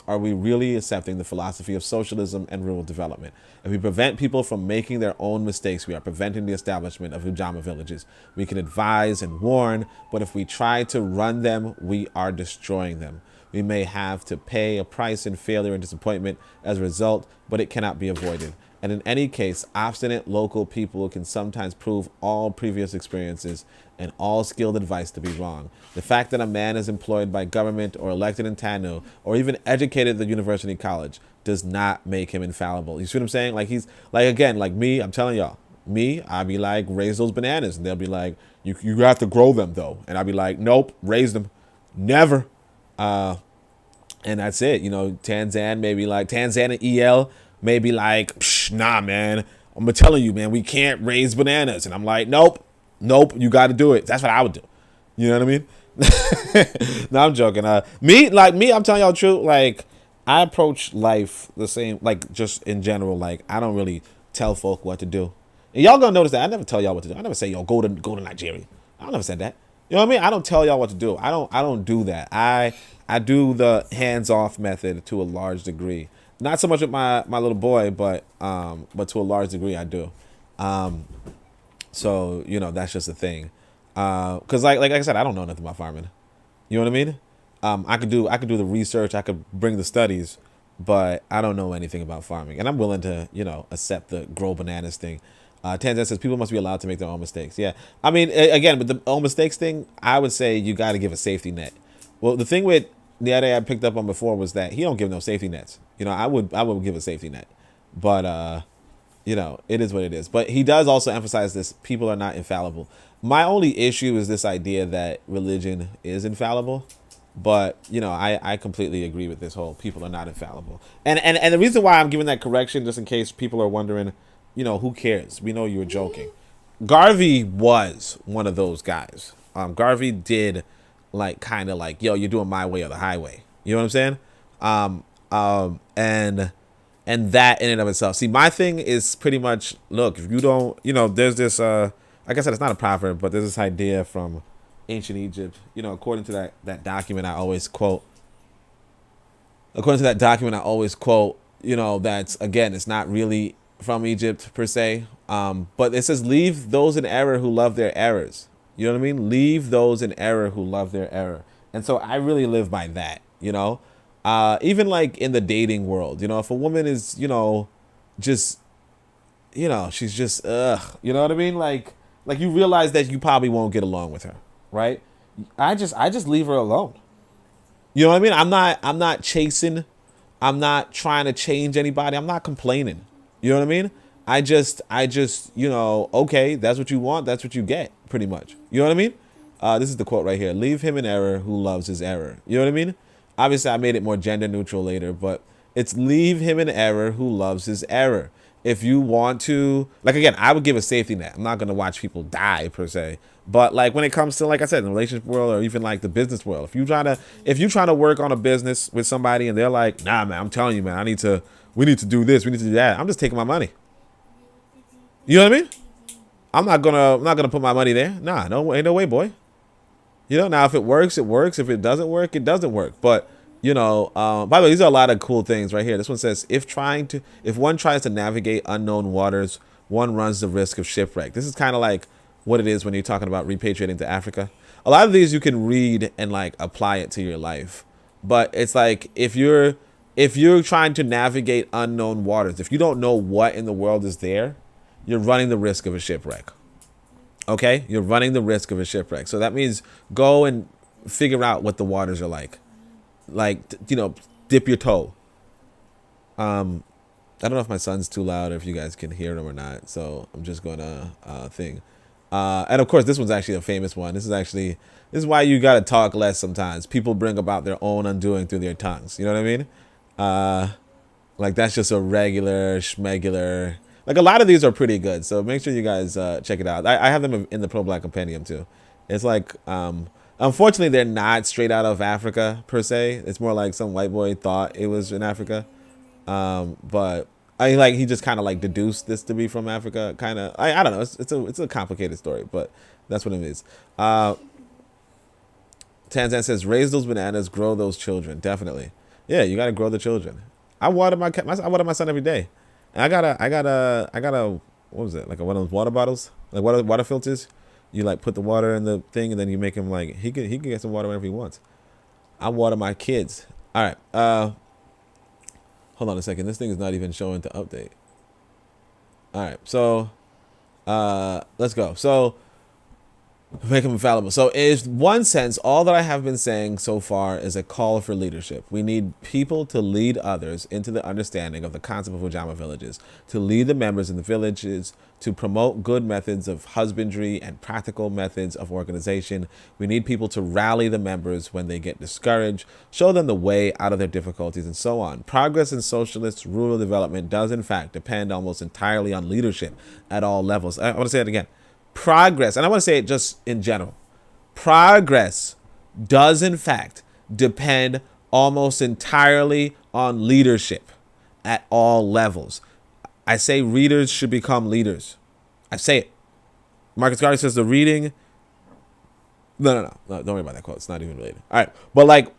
are we really accepting the philosophy of socialism and rural development. If we prevent people from making their own mistakes, we are preventing the establishment of Ujamaa villages. We can advise and warn, but if we try to run them, we are destroying them. We may have to pay a price in failure and disappointment as a result, but it cannot be avoided. And in any case, obstinate local people can sometimes prove all previous experiences and all skilled advice to be wrong. The fact that a man is employed by government or elected in TANU or even educated at the university college does not make him infallible. You see what I'm saying? Like he's like, again, like me, I'm telling y'all, I'd be like, raise those bananas. And they'll be like, you have to grow them though. And I'd be like, nope, raise them. Never. And that's it. You know, Tanzan and EL may be like, nah, man, I'm telling you, man, we can't raise bananas. And I'm like, nope, you got to do it. That's what I would do. You know what I mean? No, I'm joking. I'm telling y'all the truth. Like, I approach life the same, like just in general. Like I don't really tell folk what to do. And y'all gonna notice that I never tell y'all what to do. I never say, yo, go to Nigeria. I never said that. You know what I mean? I don't tell y'all what to do. I don't do that. I do the hands off method to a large degree. Not so much with my little boy, but to a large degree I do. So you know that's just a thing. Cause like I said, I don't know nothing about farming. You know what I mean? I could do the research, I could bring the studies, but I don't know anything about farming, and I'm willing to accept the grow bananas thing. Tanzan says people must be allowed to make their own mistakes. Yeah, I mean again, but the own mistakes thing, I would say you got to give a safety net. Well, the thing with Nyerere I picked up on before was that he don't give no safety nets. I would give a safety net, but it is what it is. But he does also emphasize this: people are not infallible. My only issue is this idea that religion is infallible. But I completely agree with this whole people are not infallible. And the reason why I'm giving that correction, just in case people are wondering, who cares? We know you were joking. Garvey was one of those guys. Garvey did kind of yo, you're doing my way or the highway. You know what I'm saying? And that in and of itself. See, my thing is pretty much, look, if you don't, there's this, like I said, it's not a proverb, but there's this idea from ancient Egypt, according to that document I always quote. That's, again, it's not really from Egypt per se, but it says, leave those in error who love their errors. You know what I mean? Leave those in error who love their error. And so I really live by that, even in the dating world, if a woman is, just, she's just, you know what I mean? Like you realize that you probably won't get along with her. Right? I just leave her alone. You know what I mean? I'm not chasing. I'm not trying to change anybody. I'm not complaining. You know what I mean? I just, okay, that's what you want. That's what you get, pretty much. You know what I mean? This is the quote right here. Leave him in error who loves his error. You know what I mean? Obviously, I made it more gender neutral later, but it's leave him in error who loves his error. If you want to, again, I would give a safety net. I'm not going to watch people die per se. But when it comes to, like I said, in the relationship world or even the business world, if you're trying to work on a business with somebody and they're like, nah, man, I'm telling you, man, we need to do this, we need to do that. I'm just taking my money. You know what I mean? I'm not gonna put my money there. Nah, ain't no way, boy. Now if it works, it works. If it doesn't work, it doesn't work. But by the way, these are a lot of cool things right here. This one says, if one tries to navigate unknown waters, one runs the risk of shipwreck. This is kind of like what it is when you're talking about repatriating to Africa. A lot of these you can read and apply it to your life. But it's if you're trying to navigate unknown waters, if you don't know what in the world is there, you're running the risk of a shipwreck. Okay? You're running the risk of a shipwreck. So that means go and figure out what the waters are like. Dip your toe. I don't know if my son's too loud or if you guys can hear him or not. So I'm just going to thing. And of course, this one's actually a famous one. This is why you got to talk less sometimes. People bring about their own undoing through their tongues. You know what I mean? That's just a regular schmegular. A lot of these are pretty good. So make sure you guys check it out. I have them in the Pro Black Compendium too. It's unfortunately, they're not straight out of Africa per se. It's more like some white boy thought it was in Africa. But he just kind of deduced this to be from Africa. Kind of, I don't know. It's a complicated story, but that's what it is. Tanzan says, raise those bananas, grow those children. Definitely. Yeah, you got to grow the children. I water my son every day. And I got a, what was it? One of those water bottles, water filters. You put the water in the thing and then you make him he can get some water whenever he wants. I water my kids. All right. Hold on a second. This thing is not even showing to update. All right. So, let's go. So, make them infallible. So in one sense, all that I have been saying so far is a call for leadership. We need people to lead others into the understanding of the concept of Ujamaa villages, to lead the members in the villages, to promote good methods of husbandry and practical methods of organization. We need people to rally the members when they get discouraged, show them the way out of their difficulties, and so on. Progress in socialist rural development does in fact depend almost entirely on leadership at all levels. I want to say it again. Progress, and I want to say it just in general, progress does in fact depend almost entirely on leadership at all levels. I say readers should become leaders. I say it. Marcus Garvey says the reading. No, don't worry about that quote. It's not even related. All right. But like,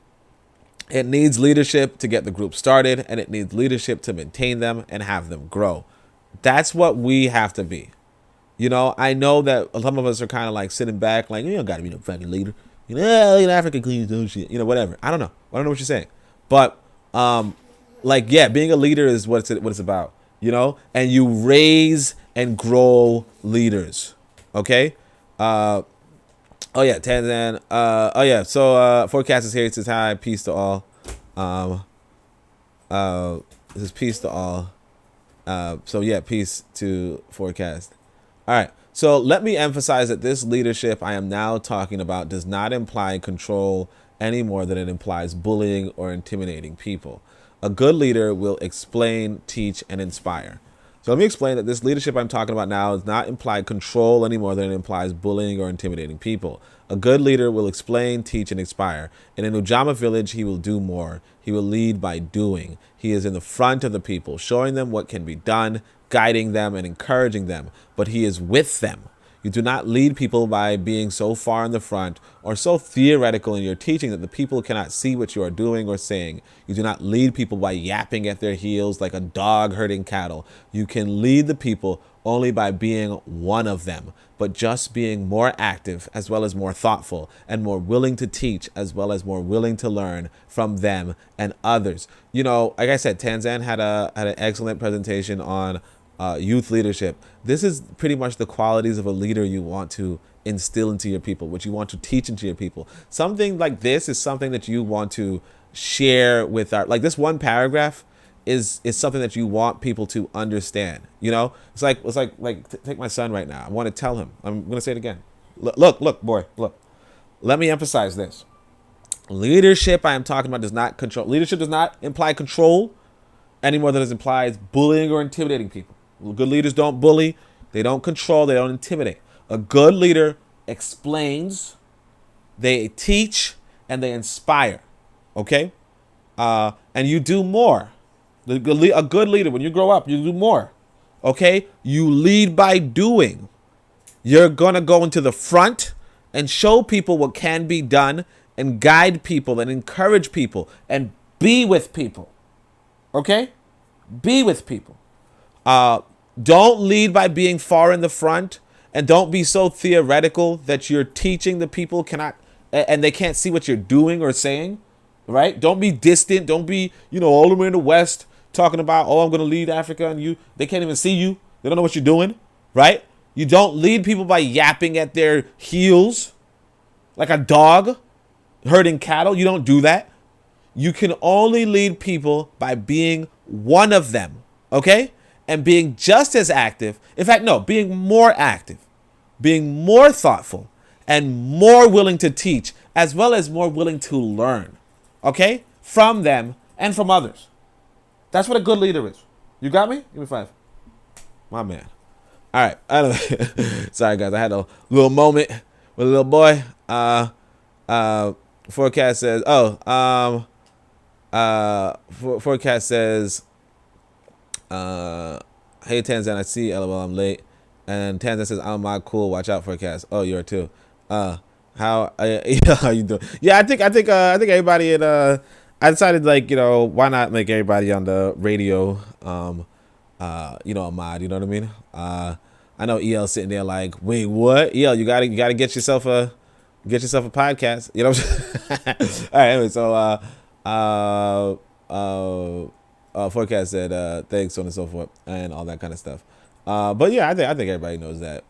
it needs leadership to get the group started, and it needs leadership to maintain them and have them grow. That's what we have to be. You know, I know that some of us are kind of like sitting back, like, you don't got to be no fucking leader. You know, Africa cleans no shit. You know, whatever. I don't know. I don't know what you're saying. But, like, yeah, being a leader is what it's about. You know, and you raise and grow leaders. Okay? Oh yeah, Tanzan. Oh yeah. So forecast is here. It says hi, peace to all. This is peace to all. So yeah, peace to forecast. All right. So let me emphasize that this leadership I am now talking about does not imply control any more than it implies bullying or intimidating people. A good leader will explain, teach, and inspire. So let me explain that this leadership I'm talking about now does not imply control any more than it implies bullying or intimidating people. A good leader will explain, teach, and inspire. In an Ujamaa village, he will do more. He will lead by doing. He is in the front of the people, showing them what can be done, guiding them, and encouraging them. But he is with them. You do not lead people by being so far in the front or so theoretical in your teaching that the people cannot see what you are doing or saying. You do not lead people by yapping at their heels like a dog herding cattle. You can lead the people only by being one of them, but just being more active as well as more thoughtful and more willing to teach as well as more willing to learn from them and others. You know, like I said, Tanzan had an excellent presentation on youth leadership. This is pretty much the qualities of a leader you want to instill into your people, what you want to teach into your people. Something like this is something that you want to share with our, like this one paragraph is something that you want people to understand. You know, it's like take my son right now. I want to tell him. I'm going to say it again. Look, boy, look. Let me emphasize this. Leadership I am talking about does not control. Leadership does not imply control any more than it implies bullying or intimidating people. Good leaders don't bully, they don't control, they don't intimidate. A good leader explains, they teach, and they inspire. Okay? And you do more. A good leader, when you grow up, you do more. Okay? You lead by doing. You're going to go into the front and show people what can be done and guide people and encourage people and be with people. Okay? Be with people. Don't lead by being far in the front, and don't be so theoretical that you're teaching the people cannot and they can't see what you're doing or saying, right? Don't be distant. Don't be, all the way in the West talking about, I'm going to lead Africa, and they can't even see you. They don't know what you're doing, right? You don't lead people by yapping at their heels like a dog herding cattle. You don't do that. You can only lead people by being one of them, okay? And being just as active. In fact, no, being more active, being more thoughtful, and more willing to teach, as well as more willing to learn, okay? From them and from others. That's what a good leader is. You got me? Give me 5. My man. All right. I don't Sorry, guys. I had a little moment with a little boy. Forecast says, forecast says, hey Tanzan, I see. LOL, I'm late. And Tanzan says, I'm not cool. Watch out, forecast. Oh, you're too. How you doing? Yeah, I think everybody in I decided, why not make everybody on the radio a mod, you know what I mean? I know EL sitting there like, wait, what? EL, you gotta get yourself a podcast. You know what I'm saying? All right, anyway, so forecast said thanks, so on and so forth, and all that kind of stuff. But yeah, I think everybody knows that.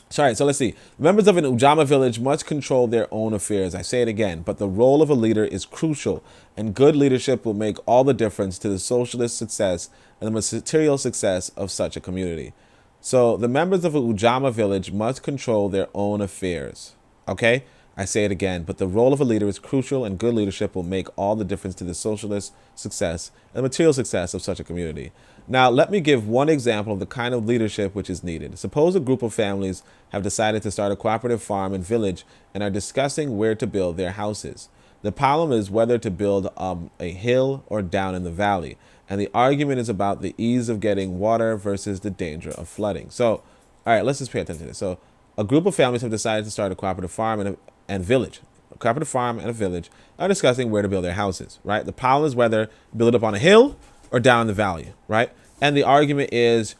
Sorry, so let's see. Members of an Ujamaa village must control their own affairs. I say it again, but the role of a leader is crucial, and good leadership will make all the difference to the socialist success and the material success of such a community. So the members of a Ujamaa village must control their own affairs. Okay? I say it again, but the role of a leader is crucial, and good leadership will make all the difference to the socialist success and the material success of such a community. Now, let me give one example of the kind of leadership which is needed. Suppose a group of families have decided to start a cooperative farm and village and are discussing where to build their houses. The problem is whether to build a hill or down in the valley. And the argument is about the ease of getting water versus the danger of flooding. So, all right, let's just pay attention to this. So, a group of families have decided to start a cooperative farm and village. A cooperative farm and a village are discussing where to build their houses, right? The problem is whether build it up on a hill or down in the valley, right? And the argument is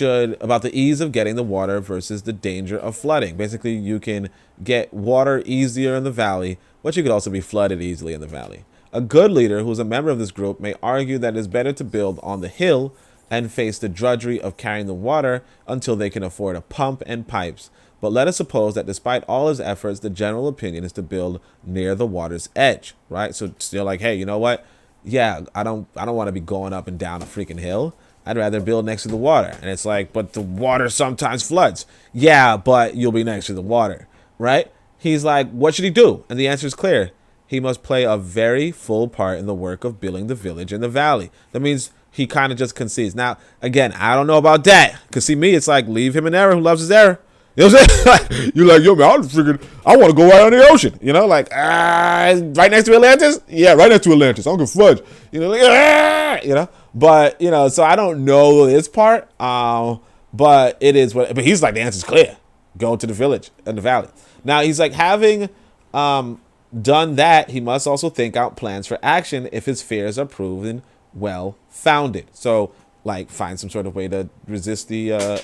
about the ease of getting the water versus the danger of flooding. Basically, you can get water easier in the valley, but you could also be flooded easily in the valley. A good leader who is a member of this group may argue that it is better to build on the hill and face the drudgery of carrying the water until they can afford a pump and pipes. But let us suppose that despite all his efforts, the general opinion is to build near the water's edge, right? So you're like, hey, you know what? Yeah, I don't want to be going up and down a freaking hill. I'd rather build next to the water. And it's like, but the water sometimes floods. Yeah, but you'll be next to the water, right? He's like, what should he do? And the answer is clear. He must play a very full part in the work of building the village in the valley. That means he kind of just concedes. Now, again, I don't know about that. Because see me, it's like, leave him in error who loves his error. You know what I'm saying? You're like, yo, man, I want to go right on the ocean. You know, like, right next to Atlantis? Yeah, right next to Atlantis. I don't give a fudge. You know, like, you know. But, you know, so I don't know this part. But it is what, but he's like, the answer's clear. Go to the village in the valley. Now, he's like, having done that, he must also think out plans for action if his fears are proven well-founded. So, like, find some sort of way to resist the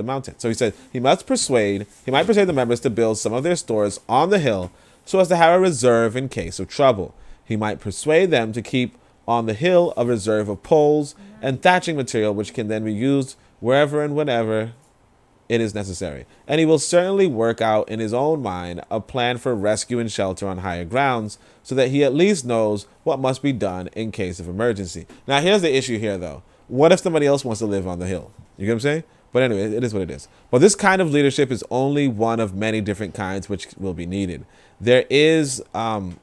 mountain. So he said he might persuade the members to build some of their stores on the hill so as to have a reserve in case of trouble. He might persuade them to keep on the hill a reserve of poles and thatching material which can then be used wherever and whenever it is necessary. And he will certainly work out in his own mind a plan for rescue and shelter on higher grounds so that he at least knows what must be done in case of emergency. Now, here's the issue here, though. What if somebody else wants to live on the hill? You get what I'm saying? But anyway, it is what it is. But this kind of leadership is only one of many different kinds which will be needed. There is the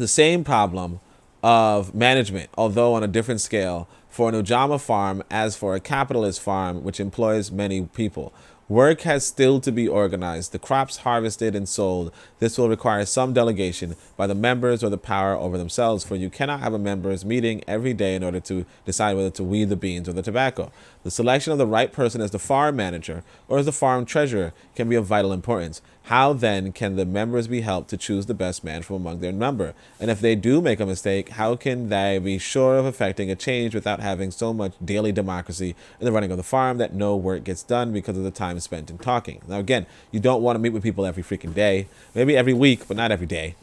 same problem of management, although on a different scale, for an Ujamaa farm as for a capitalist farm which employs many people. Work has still to be organized, the crops harvested and sold. This will require some delegation by the members or the power over themselves, for you cannot have a members meeting every day in order to decide whether to weed the beans or the tobacco. The selection of the right person as the farm manager or as the farm treasurer can be of vital importance. How then can the members be helped to choose the best man from among their number? And if they do make a mistake, how can they be sure of effecting a change without having so much daily democracy in the running of the farm that no work gets done because of the time spent in talking? Now, again, you don't want to meet with people every freaking day, maybe every week, but not every day.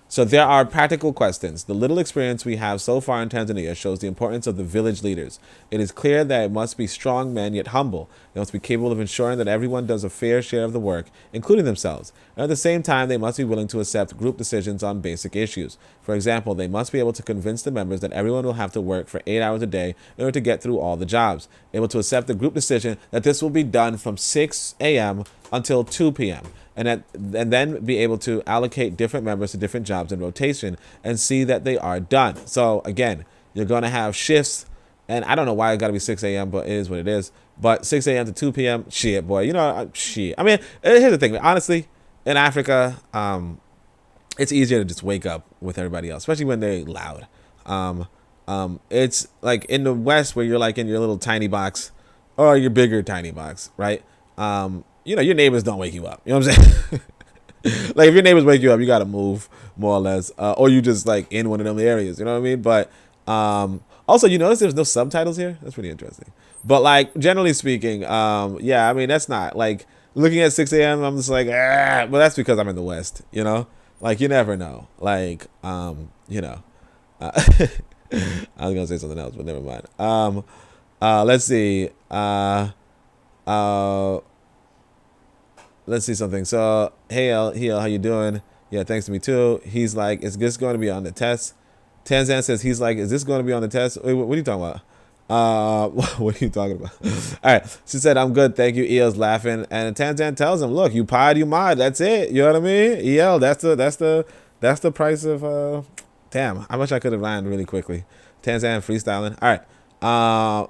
So there are practical questions. The little experience we have so far in Tanzania shows the importance of the village leaders. It is clear that it must be strong men yet humble. They must be capable of ensuring that everyone does a fair share of the work, including themselves. And at the same time, they must be willing to accept group decisions on basic issues. For example, they must be able to convince the members that everyone will have to work for 8 hours a day in order to get through all the jobs. Able to accept the group decision that this will be done from 6 a.m. until 2 p.m. And then be able to allocate different members to different jobs in rotation and see that they are done. So again, you're going to have shifts, and I don't know why it got to be 6 a.m., but it is what it is. But 6 a.m. to 2 p.m., shit, boy, you know, shit. I mean, here's the thing. Honestly, in Africa, it's easier to just wake up with everybody else, especially when they're loud. It's like in the West where you're like in your little tiny box or your bigger tiny box, right? You know, your neighbors don't wake you up. You know what I'm saying? Like, if your neighbors wake you up, you got to move, more or less. Or you just, like, in one of them areas. You know what I mean? But also, you notice there's no subtitles here? That's pretty interesting. But, like, generally speaking, yeah, I mean, that's not, like, looking at 6 a.m., I'm just like, ah. But that's because I'm in the West, you know? Like, you never know. Like, you know. I was going to say something else, but never mind. Let's see. Let's see something. So, hey, Heel, how you doing? Yeah, thanks to me too. He's like, is this going to be on the test? Tanzan says, he's like, is this going to be on the test? Wait, what are you talking about? What are you talking about? All right. She said, I'm good. Thank you. EL's laughing. And Tanzan tells him, look, you pied, you mod. That's it. You know what I mean? EL, that's the price of, damn, I wish I could have lined really quickly. Tanzan freestyling. All right.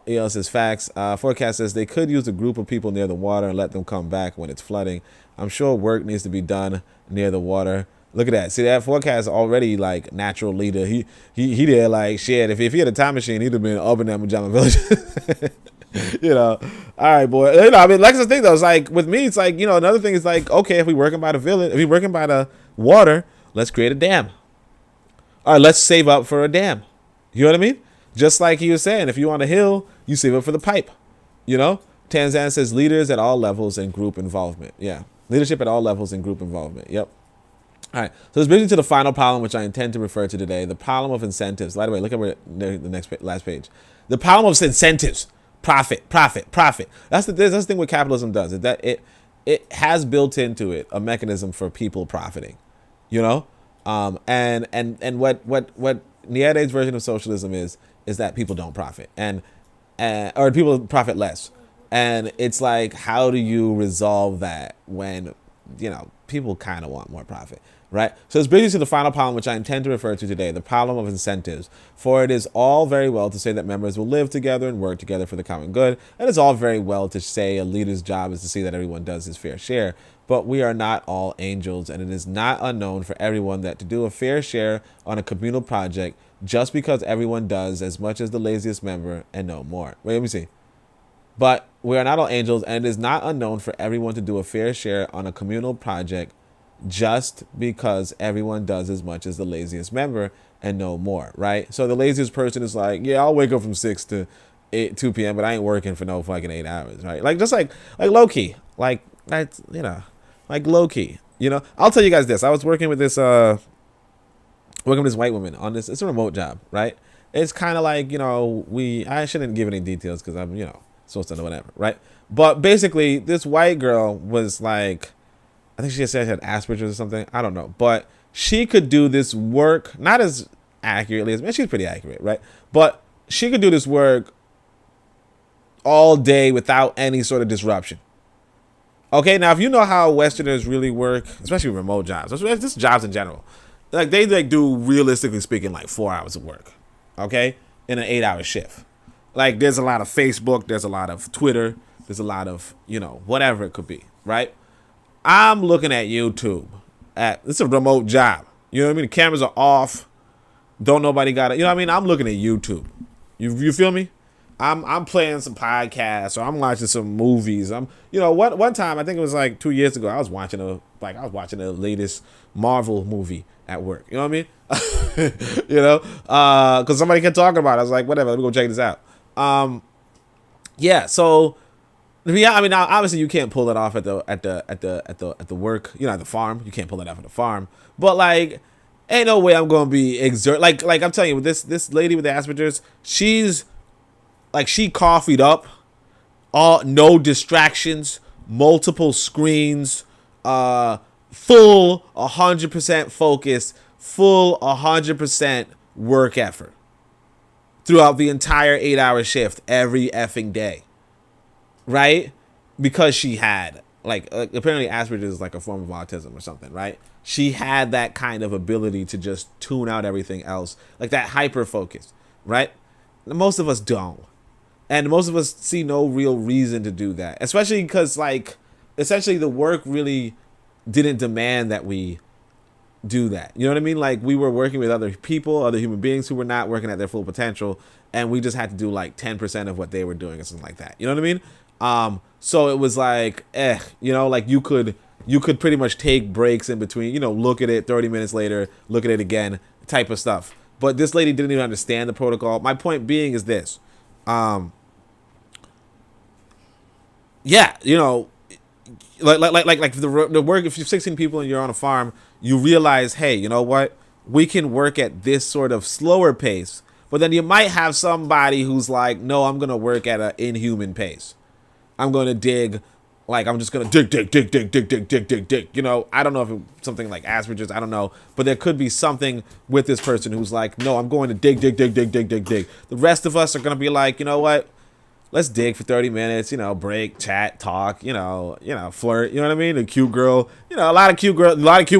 EL says facts. Forecast says they could use a group of people near the water and let them come back when it's flooding. I'm sure work needs to be done near the water. Look at that. See, that forecast already like natural leader. He did like shit. If he had a time machine, he'd have been up in that Ujamaa village. You know, all right, boy. You know, I mean, like the thing though, it's like with me, it's like, you know, another thing is like, okay, if we working by the village, if we working by the water, let's create a dam. All right, let's save up for a dam. You know what I mean? Just like he was saying, if you on a hill, you save up for the pipe. You know, Tanzan says leaders at all levels and group involvement. Yeah, leadership at all levels and group involvement. Yep. All right, so this brings me to the final problem, which I intend to refer to today, the problem of incentives. By the way, look at the last page. The problem of incentives. Profit. That's the thing what capitalism does. Is that it has built into it a mechanism for people profiting, you know, and what Nyerere's version of socialism is that people don't profit or people profit less, and it's like, how do you resolve that when, you know, people kind of want more profit? Right? So this brings us to the final problem, which I intend to refer to today, the problem of incentives. For it is all very well to say that members will live together and work together for the common good. And it's all very well to say a leader's job is to see that everyone does his fair share. But we are not all angels, and it is not unknown for everyone that to do a fair share on a communal project just because everyone does as much as the laziest member and no more. Wait, let me see. But we are not all angels, and it is not unknown for everyone to do a fair share on a communal project just because everyone does as much as the laziest member and no more, right? So the laziest person is like, yeah, I'll wake up from 6 to 2 p.m., but I ain't working for no fucking 8 hours, right? Like, just like low-key, like, that's, you know, like low-key, you know? I'll tell you guys this. I was working with this white woman on this. It's a remote job, right? It's kind of like, you know, I shouldn't give any details because I'm, you know, supposed to know whatever, right? But basically, this white girl was like, I think she said she had Asperger's or something. I don't know. But she could do this work, not as accurately as, man, she's pretty accurate, right? But she could do this work all day without any sort of disruption. Okay, now if you know how Westerners really work, especially remote jobs, just jobs in general, like they like do, realistically speaking, like 4 hours of work, okay, in an 8-hour shift. Like there's a lot of Facebook, there's a lot of Twitter, there's a lot of, you know, whatever it could be, right? I'm looking at YouTube. It's a remote job. You know what I mean? The cameras are off. Don't nobody got it. You know what I mean? I'm looking at YouTube. You feel me? I'm playing some podcasts, or I'm watching some movies. You know, one time, I think it was like 2 years ago, I was watching the latest Marvel movie at work. You know what I mean? You know, because somebody kept talking about it. I was like, whatever, let me go check this out. Yeah. So. Yeah, I mean, now obviously you can't pull it off at the work, you know, at the farm. You can't pull it off at the farm. But like, ain't no way I'm gonna be like I'm telling you, with this lady with the Asperger's, she's like, she coffeeed up, no distractions, multiple screens, full 100% focus, full 100% work effort throughout the entire 8-hour shift every effing day. Right? Because she had, like apparently Asperger's is like a form of autism or something, right? She had that kind of ability to just tune out everything else, like that hyper focus, right? Most of us don't. And most of us see no real reason to do that, especially because, like, essentially the work really didn't demand that we do that. You know what I mean? Like, we were working with other people, other human beings who were not working at their full potential, and we just had to do like 10% of what they were doing or something like that. You know what I mean? So it was like, you know, like you could pretty much take breaks in between, you know, look at it 30 minutes later, look at it again, type of stuff. But this lady didn't even understand the protocol. My point being is this. Yeah, you know, like the work, if you're 16 people and you're on a farm, you realize, hey, you know what? We can work at this sort of slower pace, but then you might have somebody who's like, no, I'm going to work at an inhuman pace. I'm going to dig, like, I'm just going to dig. You know, I don't know if it's something like Asperger's, I don't know. But there could be something with this person who's like, no, I'm going to dig. The rest of us are going to be like, you know what? Let's dig for 30 minutes, you know, break, chat, talk, you know, flirt, you know what I mean? A cute girl, you know, a lot of cute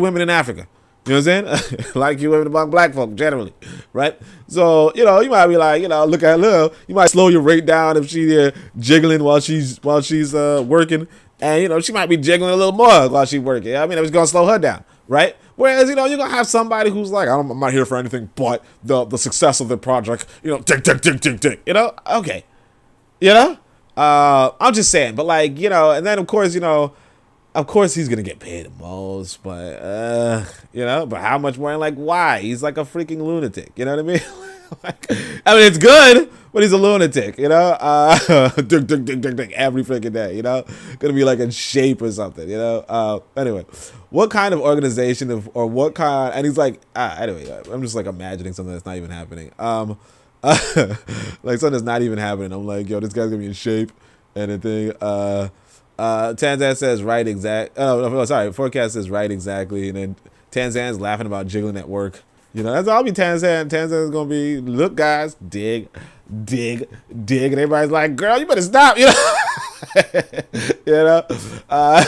women in Africa. You know what I'm saying? A lot of cute women among black folk, generally, right? So, you know, you might be like, you know, look at her. You might slow your rate down if she's jiggling while she's working. And, you know, she might be jiggling a little more while she's working. I mean, it was going to slow her down, right? Whereas, you're going to have somebody who's like, I'm not here for anything but the success of the project, tick, okay. I'm just saying, but like, and then of course he's going to get paid the most, but, but how much more and like, why? He's like a freaking lunatic, you know what I mean? Like, I mean, it's good, but he's a lunatic, every freaking day, gonna be like in shape or something, anyway, what kind of organization or what kind, and he's like, anyway, I'm just like imagining something that's not even happening, like something that's not even happening. I'm like, yo, this guy's gonna be in shape and the thing, Tanzan says right exact, forecast says right exactly, and then Tanzan's laughing about jiggling at work. That's all I'll be Tanzan. Tanzan's going to be, look, guys, dig. And everybody's like, girl, you better stop, you know how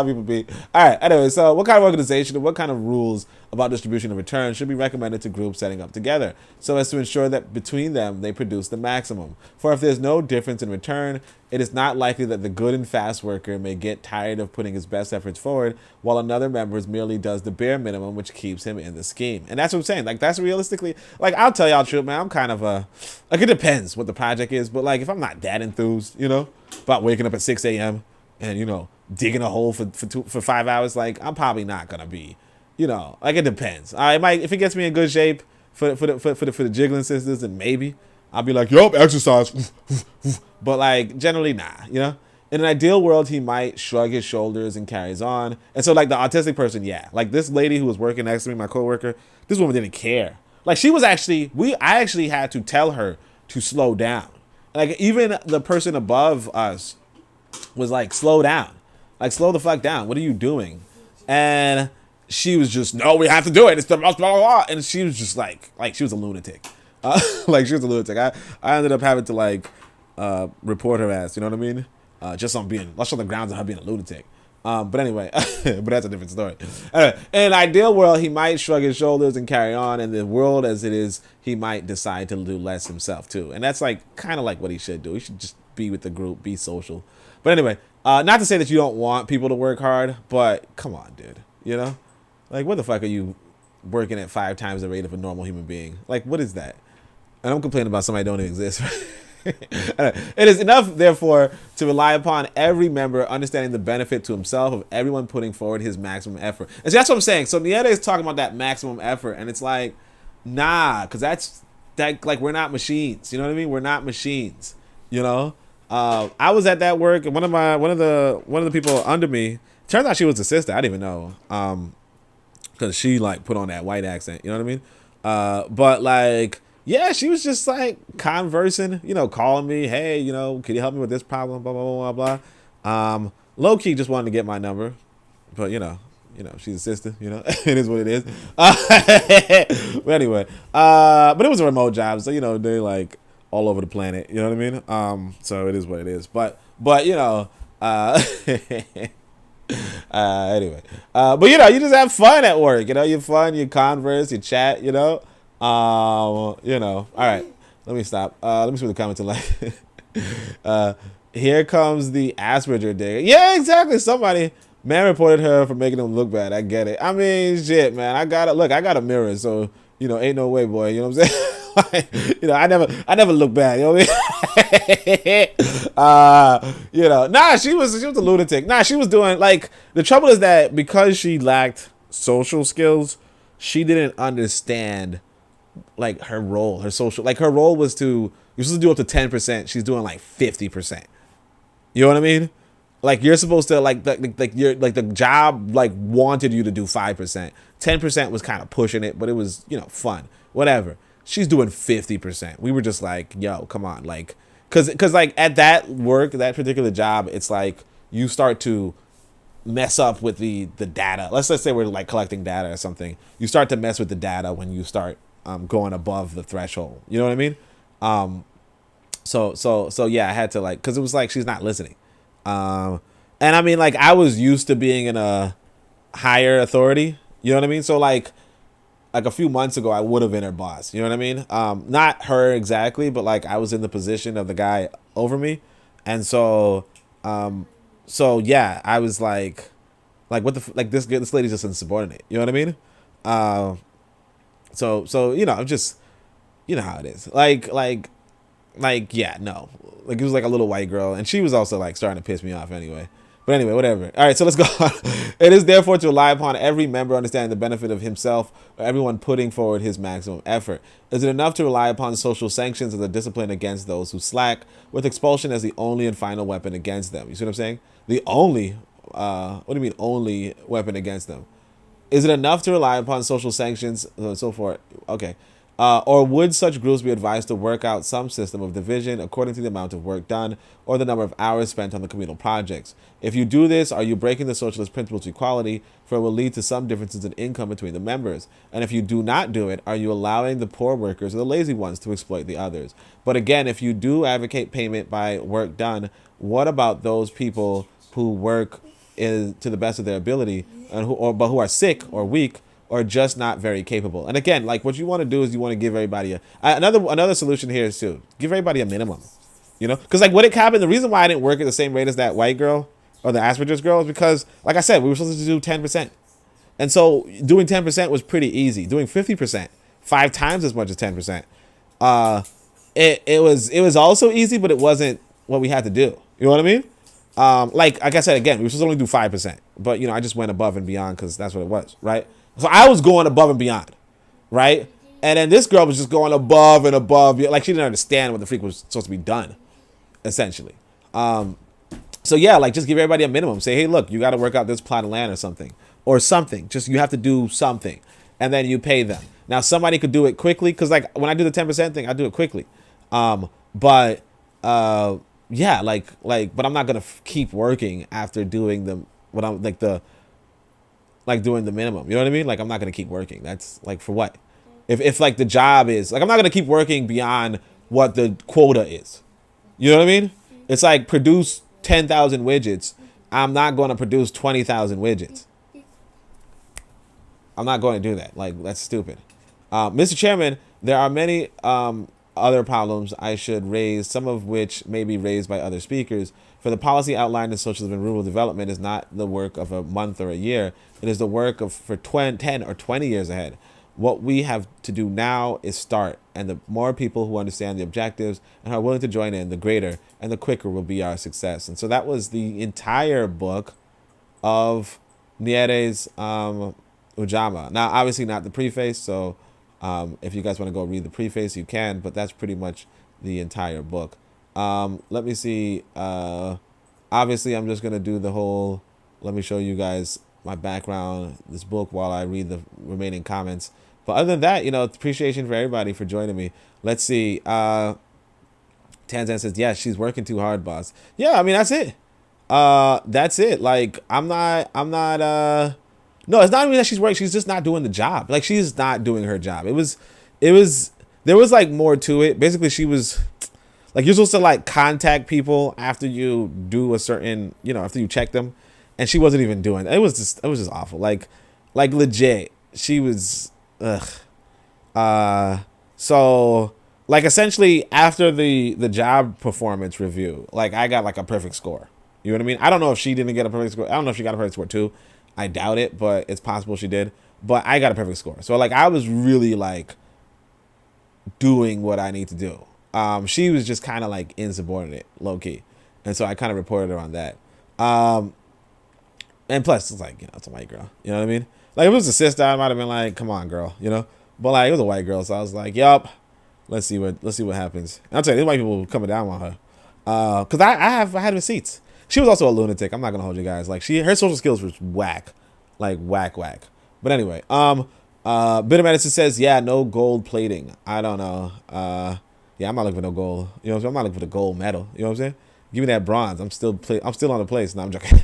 people be. All right, anyway, so what kind of organization and what kind of rules about distribution of returns should be recommended to groups setting up together so as to ensure that between them they produce the maximum? For if there's no difference in return, it is not likely that the good and fast worker may get tired of putting his best efforts forward while another member merely does the bare minimum, which keeps him in the scheme. And that's what I'm saying. Like, that's realistically, like, I'll tell y'all the truth, man. I'm kind of like, it depends what the project is, but like, if I'm not that enthused, about waking up at 6 a.m. and, digging a hole for 5 hours, like, I'm probably not going to be, like, it depends. I might, if it gets me in good shape for the jiggling sisters, then maybe I'll be like, yup, exercise. But like, generally, nah, In an ideal world, he might shrug his shoulders and carries on. And so like the autistic person, yeah. Like this lady who was working next to me, my coworker, this woman didn't care. Like she was actually, I actually had to tell her to slow down. Like even the person above us was like, slow down. Like, slow the fuck down. What are you doing? And she was just, no, we have to do it. It's the blah, blah, blah. And she was just like she was a lunatic. Like she was a lunatic. I ended up having to like report her ass, you know what I mean? Just on the grounds of her being a lunatic. But anyway, but that's a different story. Anyway, in an ideal world, he might shrug his shoulders and carry on. In the world as it is, he might decide to do less himself too. And that's like kind of like what he should do. He should just be with the group, be social. But anyway, not to say that you don't want people to work hard, but come on, dude. Like what the fuck are you working at 5 times the rate of a normal human being? Like what is that? And I'm complaining about somebody that don't even exist. It is enough, therefore, to rely upon every member understanding the benefit to himself of everyone putting forward his maximum effort. And so that's what I'm saying. So Nyerere is talking about that maximum effort, and it's like, nah, because like we're not machines. You know what I mean? We're not machines. I was at that work, and one of the people under me, turns out she was a sister. I didn't even know, because she like put on that white accent. You know what I mean? But like. Yeah, she was just like conversing, calling me, hey, can you help me with this problem, blah, blah, blah, blah. Low key just wanted to get my number, but she's a sister, it is what it is. But anyway, but it was a remote job, so they're like all over the planet, you know what I mean? So it is what it is. But anyway, but you just have fun at work, you fun, you converse, you chat, all right, let me stop. Let me see what the comments are like. Here comes the Asperger digger. Yeah, exactly. Somebody, man, reported her for making him look bad. I get it. I mean, shit, man. I got a mirror, so ain't no way, boy. You know what I'm saying? Like, I never look bad. You know what I mean? Nah, she was a lunatic. Nah, she was doing like, the trouble is that because she lacked social skills, she didn't understand like her role, her social, like her role was you're supposed to do up to 10%. She's doing like 50%. You know what I mean? Like you're supposed to like you're like the job like wanted you to do 5%. 10% was kind of pushing it, but it was, fun, whatever. She's doing 50%. We were just like, yo, come on. Like, cause like at that work, that particular job, it's like you start to mess up with the data. Let's say we're like collecting data or something. You start to mess with the data when you start going above the threshold. You know what I mean? So yeah, I had to like, cause it was like, she's not listening. And I mean, like I was used to being in a higher authority, you know what I mean? So like a few months ago, I would have been her boss, you know what I mean? Not her exactly, but like I was in the position of the guy over me. And so yeah, I was like, Like what the like this lady's just insubordinate. You know what I mean? So you know, I'm just, you know how it is. Like yeah, no. Like it was like a little white girl, and she was also like starting to piss me off anyway. But anyway, whatever. All right, so let's go on. It is therefore to rely upon every member understanding the benefit of himself, or everyone putting forward his maximum effort. Is it enough to rely upon social sanctions as a discipline against those who slack, with expulsion as the only and final weapon against them? You see what I'm saying? The only, what do you mean only weapon against them? Is it enough to rely upon social sanctions and so forth? Okay. Or would such groups be advised to work out some system of division according to the amount of work done or the number of hours spent on the communal projects? If you do this, are you breaking the socialist principle to equality, for it will lead to some differences in income between the members? And if you do not do it, are you allowing the poor workers or the lazy ones to exploit the others? But again, if you do advocate payment by work done, what about those people who work to the best of their ability and but who are sick or weak, or just not very capable? And again, like what you want to do is you want to give everybody another solution here is to give everybody a minimum, you know, because like what it happened, the reason why I didn't work at the same rate as that white girl or the Asperger's girl is because, like I said, we were supposed to do 10%, and so doing 10% was pretty easy. Doing 50%, 5 times as much as 10%, it was also easy, but it wasn't what we had to do. You know what I mean? Like I said, again, we were supposed to only do 5%, but you know, I just went above and beyond because that's what it was, right? So I was going above and beyond, right? And then this girl was just going above and above. Like she didn't understand what the freak was supposed to be done, essentially. So yeah, like just give everybody a minimum. Say, hey, look, you got to work out this plot of land or something. Or something. Just you have to do something. And then you pay them. Now, somebody could do it quickly. Because like when I do the 10% thing, I do it quickly. But yeah, but I'm not going to keep working after doing doing the minimum. You know what I mean? Like I'm not gonna keep working. That's like for what? If like the job is like I'm not gonna keep working beyond what the quota is. You know what I mean? It's like produce 10,000 widgets. I'm not gonna produce 20,000 widgets. I'm not going to do that. Like that's stupid. Mr. Chairman, there are many other problems I should raise, some of which may be raised by other speakers. For the policy outlined in socialism and rural development is not the work of a month or a year. It is the work of for 10 or 20 years ahead. What we have to do now is start, and the more people who understand the objectives and are willing to join in, the greater and the quicker will be our success. And so that was the entire book of Nyerere's Ujamaa. Now, obviously not the preface, so if you guys want to go read the preface, you can, but that's pretty much the entire book. Let me see. Obviously, I'm just going to do the whole, let me show you guys my background, this book, while I read the remaining comments. But other than that, you know, appreciation for everybody for joining me. Let's see. Tanzan says, yeah, she's working too hard, boss. Yeah, I mean, that's it. That's it. Like, no, it's not even that she's working. She's just not doing the job. Like, she's not doing her job. There was like more to it. Basically, she was like, you're supposed to like contact people after you do a certain, you know, after you check them. And she wasn't even doing it. It was just awful. Like legit. She was, so like essentially after the job performance review, like I got like a perfect score. You know what I mean? I don't know if she didn't get a perfect score. I don't know if she got a perfect score too. I doubt it, but it's possible she did. But I got a perfect score. So like I was really like doing what I need to do. She was just kind of like insubordinate, low key. And so I kind of reported her on that. And plus it's like, you know, it's a white girl. You know what I mean? Like if it was a sister, I might have been like, come on, girl, you know? But like it was a white girl, so I was like, yup, let's see what happens. And I'll tell you, these white people coming down on her. Cause I had receipts. She was also a lunatic. I'm not gonna hold you guys. Like her social skills was whack. Like whack. But anyway, Bit of Medicine says, yeah, no gold plating. I don't know. Yeah, I'm not looking for no gold. You know what I'm saying? I'm not looking for the gold medal. You know what I'm saying? Give me that bronze. I'm still on the place. No, I'm joking.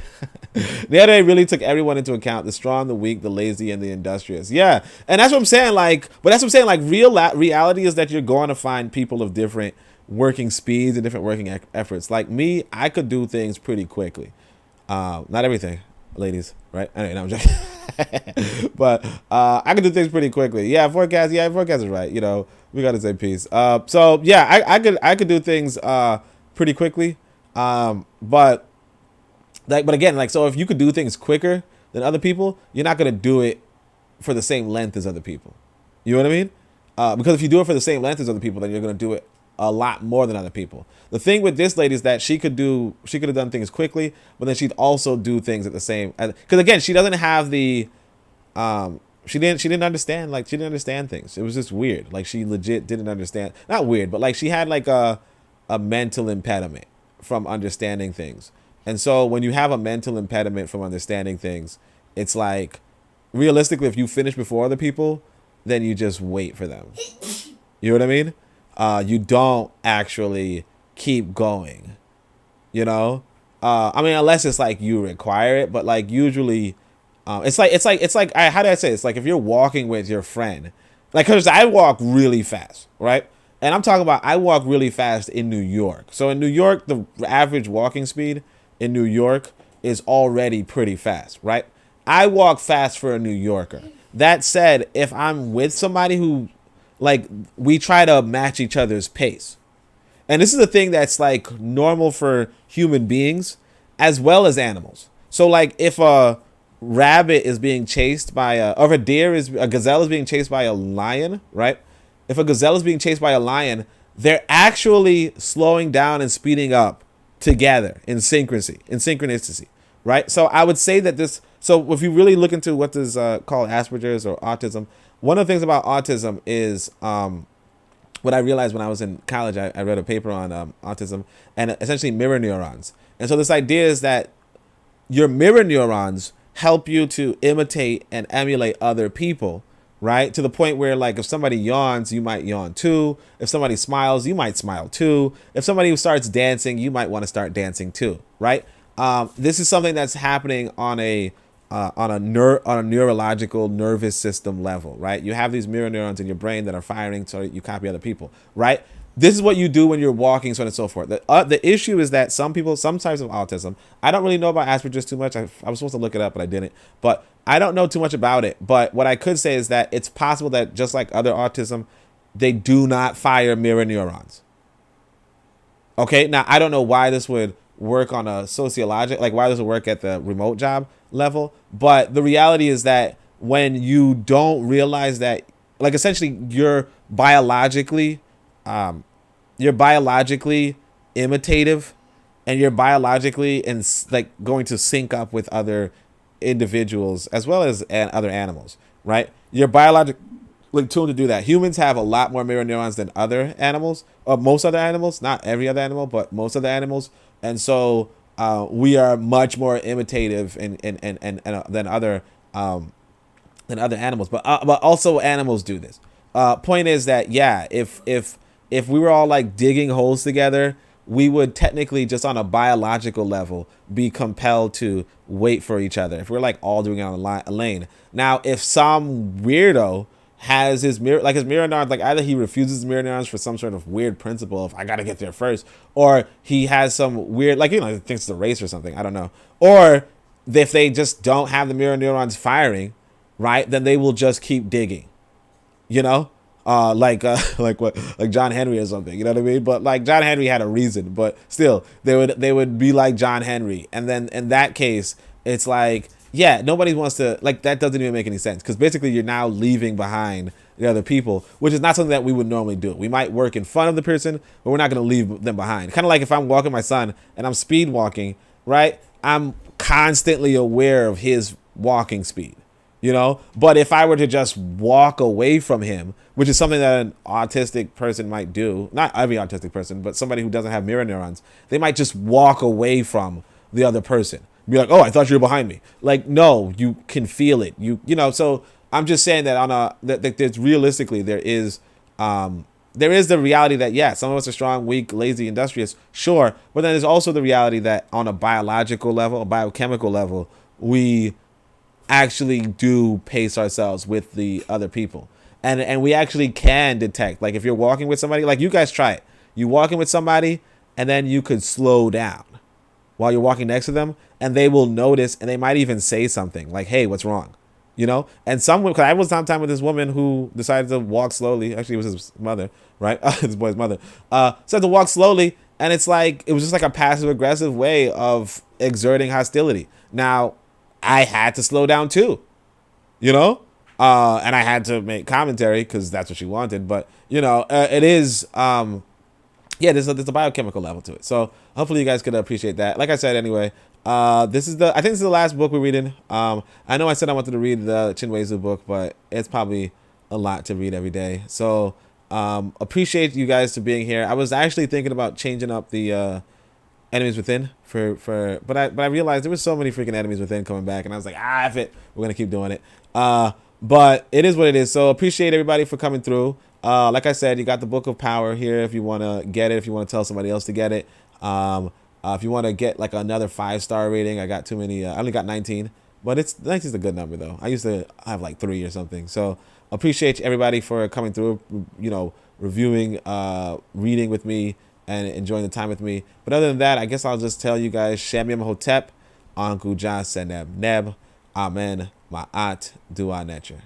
Nyerere really took everyone into account: the strong, the weak, the lazy, and the industrious. Yeah, and that's what I'm saying. Like, but that's what I'm saying. Like, reality is that you're going to find people of different working speeds and different working efforts. Like me, I could do things pretty quickly. Not everything, ladies, right? Anyway, no, I'm joking. But I can do things pretty quickly. Yeah, forecast is right. You know, we got to say peace. So yeah, I could do things pretty quickly. But again, like, so if you could do things quicker, than other people, you're not going to do it for the same length as other people. You know what I mean? Because if you do it for the same length as other people, then you're going to do it a lot more than other people. The thing with this lady is that she could have done things quickly, but then she'd also do things at the same, because again, she doesn't have the, she didn't understand, like, she didn't understand things. It was just weird. Like, she legit didn't understand, not weird, but like she had like a mental impediment from understanding things. And so when you have a mental impediment from understanding things, it's like, realistically, if you finish before other people, then you just wait for them. You know what I mean? You don't actually keep going, you know? I mean, unless it's like you require it, but like usually, it's like, how do I say it? It's like if you're walking with your friend, like, cause I walk really fast, right? And I'm talking about, I walk really fast in New York. So in New York, the average walking speed in New York is already pretty fast, right? I walk fast for a New Yorker. That said, if I'm with somebody who, like, we try to match each other's pace. And this is a thing that's like normal for human beings as well as animals. So like if a rabbit is being chased by or if a gazelle is being chased by a lion, right? If a gazelle is being chased by a lion, they're actually slowing down and speeding up together in synchronicity, right? So I would say that this, so if you really look into what is called Asperger's or autism, one of the things about autism is what I realized when I was in college. I read a paper on autism and essentially mirror neurons. And so this idea is that your mirror neurons help you to imitate and emulate other people, right? To the point where, like, if somebody yawns, you might yawn too. If somebody smiles, you might smile too. If somebody starts dancing, you might want to start dancing too, right? This is something that's happening on a neurological nervous system level, right? You have these mirror neurons in your brain that are firing so you copy other people, right? This is what you do when you're walking, so on and so forth. The issue is that some types of autism, I don't really know about Asperger's too much. I was supposed to look it up, but I didn't. But I don't know too much about it. But what I could say is that it's possible that just like other autism, they do not fire mirror neurons. Okay, now I don't know why this would work on a sociological, like why this would work at the remote job level. But the reality is that when you don't realize that, like, essentially you're biologically imitative, and you're biologically like going to sync up with other individuals as well as other animals, right? You're biologically tuned to do that. Humans have a lot more mirror neurons than other animals, or most other animals, not every other animal, but most other animals. And so we are much more imitative and than other animals, but also animals do this. Point is that, yeah, if we were all like digging holes together, we would technically, just on a biological level, be compelled to wait for each other if we're like all doing it on a lane. Now, if some weirdo has his mirror neurons, like either he refuses mirror neurons for some sort of weird principle of I gotta get there first, or he has some weird, like, thinks it's a race or something, I don't know. Or if they just don't have the mirror neurons firing, right, then they will just keep digging, like John Henry or something, you know what I mean? But like John Henry had a reason, but still they would be like John Henry. And then in that case, it's like, yeah, nobody wants to, like, that doesn't even make any sense, because basically you're now leaving behind the other people, which is not something that we would normally do. We might work in front of the person, but we're not going to leave them behind. Kind of like if I'm walking my son and I'm speed walking, right? I'm constantly aware of his walking speed, but if I were to just walk away from him, which is something that an autistic person might do, not every autistic person, but somebody who doesn't have mirror neurons, they might just walk away from the other person. Be like, oh, I thought you were behind me. Like, no, you can feel it. So I'm just saying that there's realistically, there is the reality that, yeah, some of us are strong, weak, lazy, industrious, sure. But then there's also the reality that on a biological level, a biochemical level, we actually do pace ourselves with the other people. And we actually can detect, like, if you're walking with somebody, like, you guys try it. You walking with somebody, and then you could slow down while you're walking next to them, and they will notice, and they might even say something like, hey, what's wrong? And because I was sometime with this woman who decided to walk slowly. Actually, it was his mother, right? His boy's mother. Said to walk slowly, and it was just like a passive aggressive way of exerting hostility. Now, I had to slow down too, you know? And I had to make commentary because that's what she wanted. But, you know, it is, yeah, there's a biochemical level to it. So hopefully you guys could appreciate that. Like I said, anyway, I think this is the last book we're reading. I know I said I wanted to read the Chinwezu book, but it's probably a lot to read every day. So appreciate you guys for being here. I was actually thinking about changing up the Enemies Within but I realized there was so many freaking Enemies Within coming back, and I was like, F it, we're gonna keep doing it. But it is what it is. So appreciate everybody for coming through. Like I said, you got the Book of Power here if you want to get it, if you want to tell somebody else to get it. If you want to get like another 5-star rating, I got too many. I only got 19, but 19 is a good number though. I used to have like 3 or something. So appreciate everybody for coming through, you know, reviewing, reading with me and enjoying the time with me. But other than that, I guess I'll just tell you guys, Shem Yem Hotep, Anku Jah Seneb Neb, Amen, Ma'at, Dua Necher.